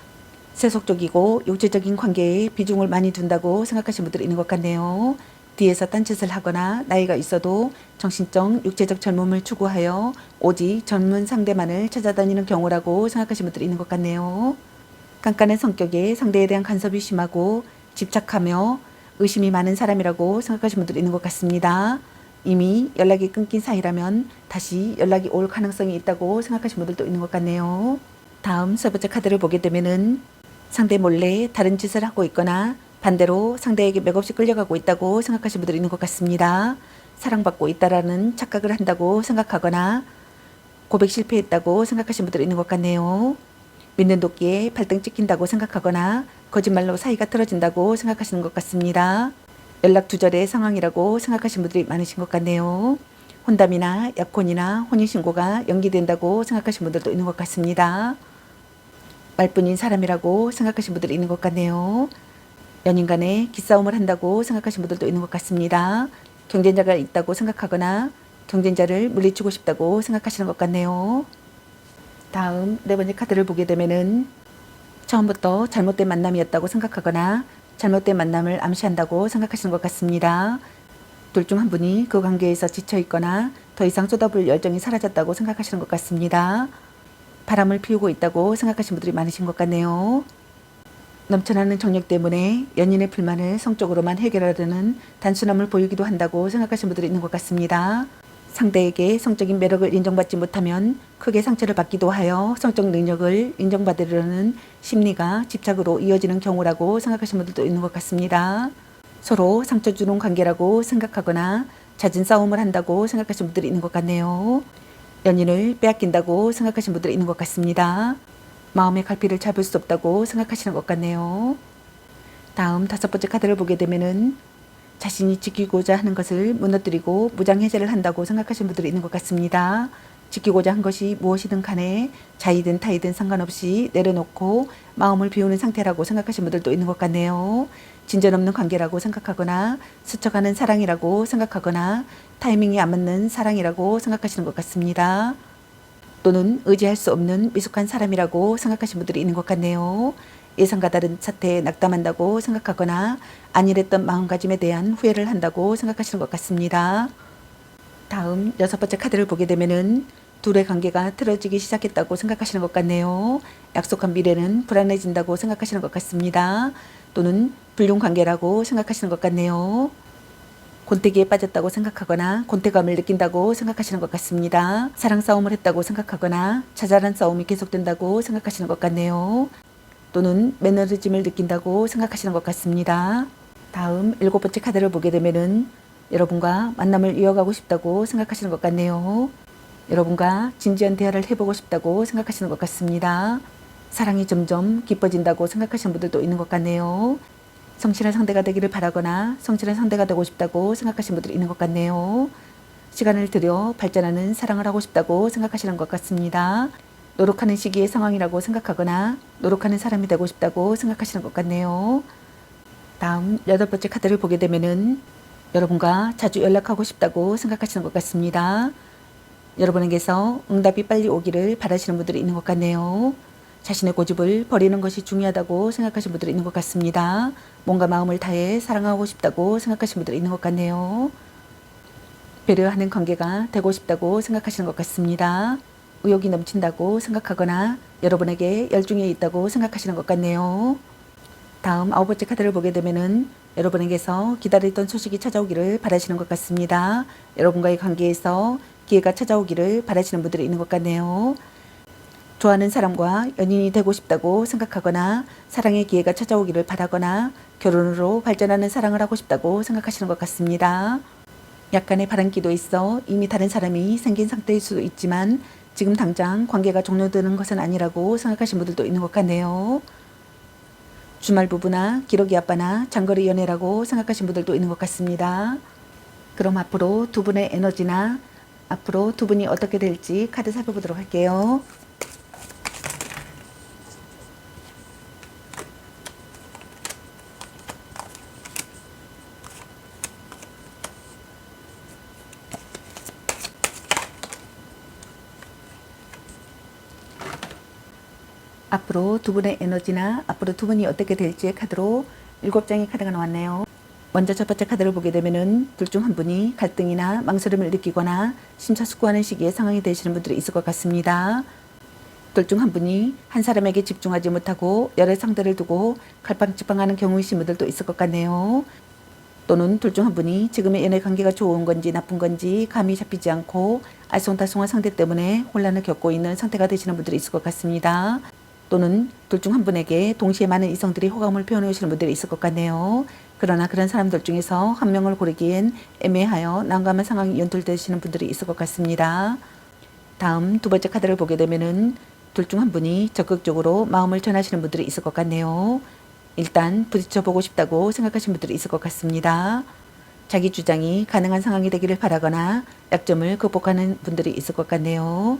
세속적이고 육체적인 관계에 비중을 많이 둔다고 생각하시는 분들이 있는 것 같네요. 뒤에서 딴짓을 하거나 나이가 있어도 정신적, 육체적 젊음을 추구하여 오직 젊은 상대만을 찾아다니는 경우라고 생각하시는 분들이 있는 것 같네요. 깐깐한 성격에 상대에 대한 간섭이 심하고 집착하며 의심이 많은 사람이라고 생각하시는 분들이 있는 것 같습니다. 이미 연락이 끊긴 사이라면 다시 연락이 올 가능성이 있다고 생각하시는 분들도 있는 것 같네요. 다음 세 번째 카드를 보게 되면은 상대 몰래 다른 짓을 하고 있거나 반대로 상대에게 맥없이 끌려가고 있다고 생각하시는 분들이 있는 것 같습니다. 사랑받고 있다라는 착각을 한다고 생각하거나 고백 실패했다고 생각하시는 분들이 있는 것 같네요. 믿는 도끼에 발등 찍힌다고 생각하거나 거짓말로 사이가 틀어진다고 생각하시는 것 같습니다. 연락 두절의 상황이라고 생각하시는 분들이 많으신 것 같네요. 혼담이나 약혼이나 혼인신고가 연기된다고 생각하시는 분들도 있는 것 같습니다. 말뿐인 사람이라고 생각하시는 분들이 있는 것 같네요. 연인 간에 기싸움을 한다고 생각하시는 분들도 있는 것 같습니다. 경쟁자가 있다고 생각하거나 경쟁자를 물리치고 싶다고 생각하시는 것 같네요. 다음 네 번째 카드를 보게 되면은 처음부터 잘못된 만남이었다고 생각하거나 잘못된 만남을 암시한다고 생각하시는 것 같습니다. 둘 중 한 분이 그 관계에서 지쳐 있거나 더 이상 쏟아부을 열정이 사라졌다고 생각하시는 것 같습니다. 바람을 피우고 있다고 생각하시는 분들이 많으신 것 같네요. 넘쳐나는 정력 때문에 연인의 불만을 성적으로만 해결하려는 단순함을 보이기도 한다고 생각하시는 분들이 있는 것 같습니다. 상대에게 성적인 매력을 인정받지 못하면 크게 상처를 받기도 하여 성적 능력을 인정받으려는 심리가 집착으로 이어지는 경우라고 생각하시는 분들도 있는 것 같습니다. 서로 상처 주는 관계라고 생각하거나 잦은 싸움을 한다고 생각하시는 분들이 있는 것 같네요. 연인을 빼앗긴다고 생각하시는 분들이 있는 것 같습니다. 마음의 갈피를 잡을 수 없다고 생각하시는 것 같네요. 다음 다섯 번째 카드를 보게 되면은 자신이 지키고자 하는 것을 무너뜨리고 무장해제를 한다고 생각하시는 분들이 있는 것 같습니다. 지키고자 한 것이 무엇이든 간에 자이든 타이든 상관없이 내려놓고 마음을 비우는 상태라고 생각하시는 분들도 있는 것 같네요. 진전 없는 관계라고 생각하거나 스쳐가는 사랑이라고 생각하거나 타이밍이 안 맞는 사랑이라고 생각하시는 것 같습니다. 또는 의지할 수 없는 미숙한 사람이라고 생각하시는 분들이 있는 것 같네요. 예상과 다른 사태에 낙담한다고 생각하거나 안일했던 마음가짐에 대한 후회를 한다고 생각하시는 것 같습니다. 다음 여섯 번째 카드를 보게 되면은 둘의 관계가 틀어지기 시작했다고 생각하시는 것 같네요. 약속한 미래는 불안해진다고 생각하시는 것 같습니다. 또는 불륜 관계라고 생각하시는 것 같네요. 곤태기에 빠졌다고 생각하거나 곤태감을 느낀다고 생각하시는 것 같습니다. 사랑 싸움을 했다고 생각하거나 자잘한 싸움이 계속된다고 생각하시는 것 같네요. 또는 매너리즘을 느낀다고 생각하시는 것 같습니다. 다음 일곱 번째 카드를 보게 되면은 여러분과 만남을 이어가고 싶다고 생각하시는 것 같네요. 여러분과 진지한 대화를 해보고 싶다고 생각하시는 것 같습니다. 사랑이 점점 깊어진다고 생각하시는 분들도 있는 것 같네요. 성실한 상대가 되기를 바라거나 성실한 상대가 되고 싶다고 생각하시는 분들이 있는 것 같네요. 시간을 들여 발전하는 사랑을 하고 싶다고 생각하시는 것 같습니다. 노력하는 시기의 상황이라고 생각하거나 노력하는 사람이 되고 싶다고 생각하시는 것 같네요. 다음 여덟 번째 카드를 보게 되면은 여러분과 자주 연락하고 싶다고 생각하시는 것 같습니다. 여러분에게서 응답이 빨리 오기를 바라시는 분들이 있는 것 같네요. 자신의 고집을 버리는 것이 중요하다고 생각하시는 분들이 있는 것 같습니다. 뭔가 마음을 다해 사랑하고 싶다고 생각하시는 분들이 있는 것 같네요. 배려하는 관계가 되고 싶다고 생각하시는 것 같습니다. 의욕이 넘친다고 생각하거나 여러분에게 열중해 있다고 생각하시는 것 같네요. 다음 아홉 번째 카드를 보게 되면은 여러분에게서 기다리던 소식이 찾아오기를 바라시는 것 같습니다. 여러분과의 관계에서 기회가 찾아오기를 바라시는 분들이 있는 것 같네요. 좋아하는 사람과 연인이 되고 싶다고 생각하거나 사랑의 기회가 찾아오기를 바라거나 결혼으로 발전하는 사랑을 하고 싶다고 생각하시는 것 같습니다. 약간의 바람기도 있어 이미 다른 사람이 생긴 상태일 수도 있지만 지금 당장 관계가 종료되는 것은 아니라고 생각하시는 분들도 있는 것 같네요. 주말 부부나 기러기 아빠나 장거리 연애라고 생각하시는 분들도 있는 것 같습니다. 그럼 앞으로 두 분의 에너지나 앞으로 두 분이 어떻게 될지 카드 살펴보도록 할게요. 앞으로 두 분의 에너지나 앞으로 두 분이 어떻게 될지의 카드로 7장의 카드가 나왔네요. 먼저 첫 번째 카드를 보게 되면은 둘 중 한 분이 갈등이나 망설임을 느끼거나 심사숙고하는 시기에 상황이 되시는 분들이 있을 것 같습니다. 둘 중 한 분이 한 사람에게 집중하지 못하고 여러 상대를 두고 갈팡질팡하는 경우이신 분들도 있을 것 같네요. 또는 둘 중 한 분이 지금의 연애 관계가 좋은 건지 나쁜 건지 감이 잡히지 않고 알쏭달쏭한 상대 때문에 혼란을 겪고 있는 상태가 되시는 분들이 있을 것 같습니다. 또는 둘 중 한 분에게 동시에 많은 이성들이 호감을 표현해 오시는 분들이 있을 것 같네요. 그러나 그런 사람들 중에서 한 명을 고르기엔 애매하여 난감한 상황이 연출되시는 분들이 있을 것 같습니다. 다음 두 번째 카드를 보게 되면은 둘 중 한 분이 적극적으로 마음을 전하시는 분들이 있을 것 같네요. 일단 부딪혀보고 싶다고 생각하시는 분들이 있을 것 같습니다. 자기 주장이 가능한 상황이 되기를 바라거나 약점을 극복하는 분들이 있을 것 같네요.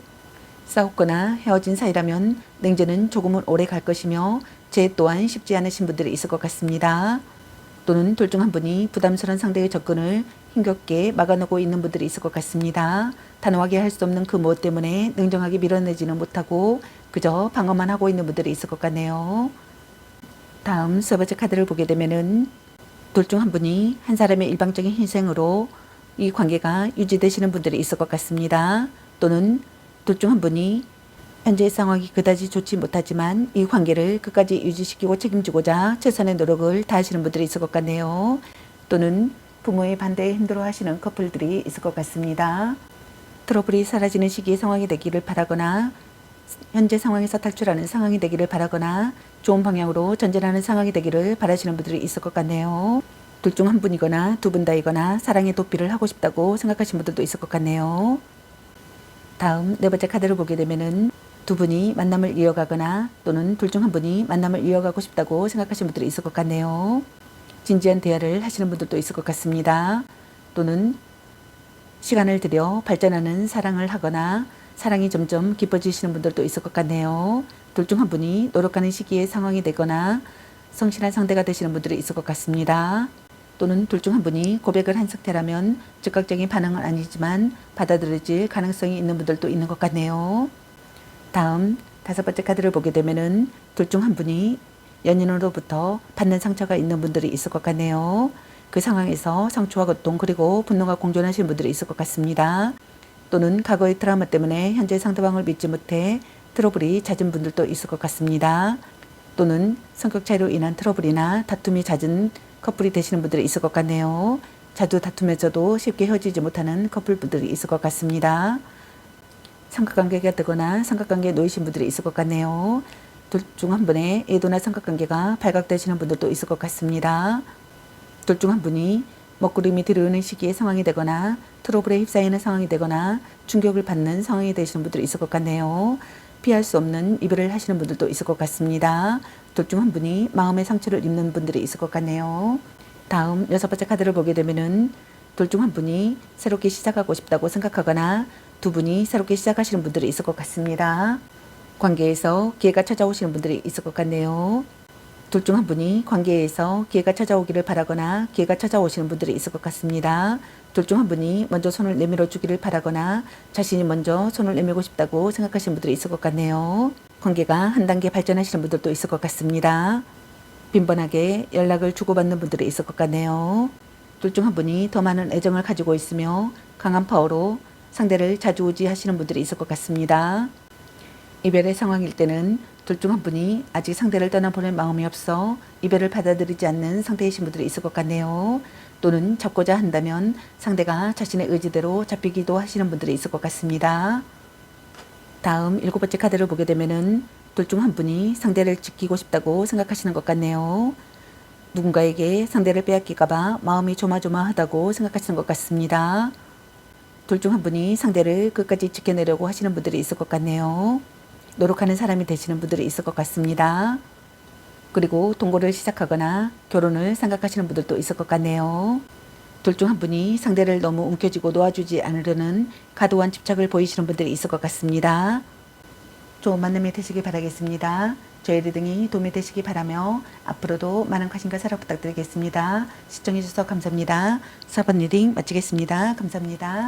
싸웠거나 헤어진 사이라면 냉전은 조금은 오래 갈 것이며 재 또한 쉽지 않으신 분들이 있을 것 같습니다. 또는 둘 중 한 분이 부담스러운 상대의 접근을 힘겹게 막아내고 있는 분들이 있을 것 같습니다. 단호하게 할 수 없는 그 무엇 때문에 냉정하게 밀어내지는 못하고 그저 방어만 하고 있는 분들이 있을 것 같네요. 다음 세 번째 카드를 보게 되면은 둘 중 한 분이 한 사람의 일방적인 희생으로 이 관계가 유지되시는 분들이 있을 것 같습니다. 또는 둘 중 한 분이 현재의 상황이 그다지 좋지 못하지만 이 관계를 끝까지 유지시키고 책임지고자 최선의 노력을 다하시는 분들이 있을 것 같네요. 또는 부모의 반대에 힘들어하시는 커플들이 있을 것 같습니다. 트러블이 사라지는 시기의 상황이 되기를 바라거나 현재 상황에서 탈출하는 상황이 되기를 바라거나 좋은 방향으로 전진하는 상황이 되기를 바라시는 분들이 있을 것 같네요. 둘 중 한 분이거나 두 분 다이거나 사랑의 도피를 하고 싶다고 생각하시는 분들도 있을 것 같네요. 다음 네 번째 카드를 보게 되면은 두 분이 만남을 이어가거나 또는 둘 중 한 분이 만남을 이어가고 싶다고 생각하시는 분들이 있을 것 같네요. 진지한 대화를 하시는 분들도 있을 것 같습니다. 또는 시간을 들여 발전하는 사랑을 하거나 사랑이 점점 깊어지시는 분들도 있을 것 같네요. 둘 중 한 분이 노력하는 시기에 상황이 되거나 성실한 상대가 되시는 분들이 있을 것 같습니다. 또는 둘 중 한 분이 고백을 한 상태라면 즉각적인 반응은 아니지만 받아들여질 가능성이 있는 분들도 있는 것 같네요. 다음 다섯 번째 카드를 보게 되면은 둘 중 한 분이 연인으로부터 받는 상처가 있는 분들이 있을 것 같네요. 그 상황에서 상처와 고통 그리고 분노가 공존하시는 분들이 있을 것 같습니다. 또는 과거의 트라우마 때문에 현재 상대방을 믿지 못해 트러블이 잦은 분들도 있을 것 같습니다. 또는 성격 차이로 인한 트러블이나 다툼이 잦은 커플이 되시는 분들이 있을 것 같네요. 자주 다투면서도 쉽게 헤어지지 못하는 커플분들이 있을 것 같습니다. 삼각관계가 되거나 삼각관계에 놓이신 분들이 있을 것 같네요. 둘 중 한 분의 애도나 삼각관계가 발각되시는 분들도 있을 것 같습니다. 둘 중 한 분이 먹구름이 들어오는 시기에 상황이 되거나 트러블에 휩싸이는 상황이 되거나 충격을 받는 상황이 되시는 분들이 있을 것 같네요. 피할 수 없는 이별을 하시는 분들도 있을 것 같습니다. 둘 중 한 분이 마음의 상처를 입는 분들이 있을 것 같네요. 다음 여섯 번째 카드를 보게 되면은 둘 중 한 분이 새롭게 시작하고 싶다고 생각하거나 두 분이 새롭게 시작하시는 분들이 있을 것 같습니다. 관계에서 기회가 찾아오시는 분들이 있을 것 같네요. 둘 중 한 분이 관계에서 기회가 찾아오기를 바라거나 기회가 찾아오시는 분들이 있을 것 같습니다. 둘 중 한 분이 먼저 손을 내밀어 주기를 바라거나 자신이 먼저 손을 내밀고 싶다고 생각하시는 분들이 있을 것 같네요. 관계가 한 단계 발전하시는 분들도 있을 것 같습니다. 빈번하게 연락을 주고받는 분들이 있을 것 같네요. 둘 중 한 분이 더 많은 애정을 가지고 있으며 강한 파워로 상대를 좌지우지하시는 분들이 있을 것 같습니다. 이별의 상황일 때는 둘 중 한 분이 아직 상대를 떠나보낼 마음이 없어 이별을 받아들이지 않는 상태이신 분들이 있을 것 같네요. 또는 잡고자 한다면 상대가 자신의 의지대로 잡히기도 하시는 분들이 있을 것 같습니다. 다음 일곱 번째 카드를 보게 되면은 둘 중 한 분이 상대를 지키고 싶다고 생각하시는 것 같네요. 누군가에게 상대를 빼앗길까봐 마음이 조마조마하다고 생각하시는 것 같습니다. 둘 중 한 분이 상대를 끝까지 지켜내려고 하시는 분들이 있을 것 같네요. 노력하는 사람이 되시는 분들이 있을 것 같습니다. 그리고 동거를 시작하거나 결혼을 생각하시는 분들도 있을 것 같네요. 둘 중 한 분이 상대를 너무 움켜쥐고 놓아주지 않으려는 과도한 집착을 보이시는 분들이 있을 것 같습니다. 좋은 만남이 되시길 바라겠습니다. 저희 리딩이 도움이 되시기 바라며 앞으로도 많은 관심과 사랑 부탁드리겠습니다. 시청해주셔서 감사합니다. 4번 리딩 마치겠습니다. 감사합니다.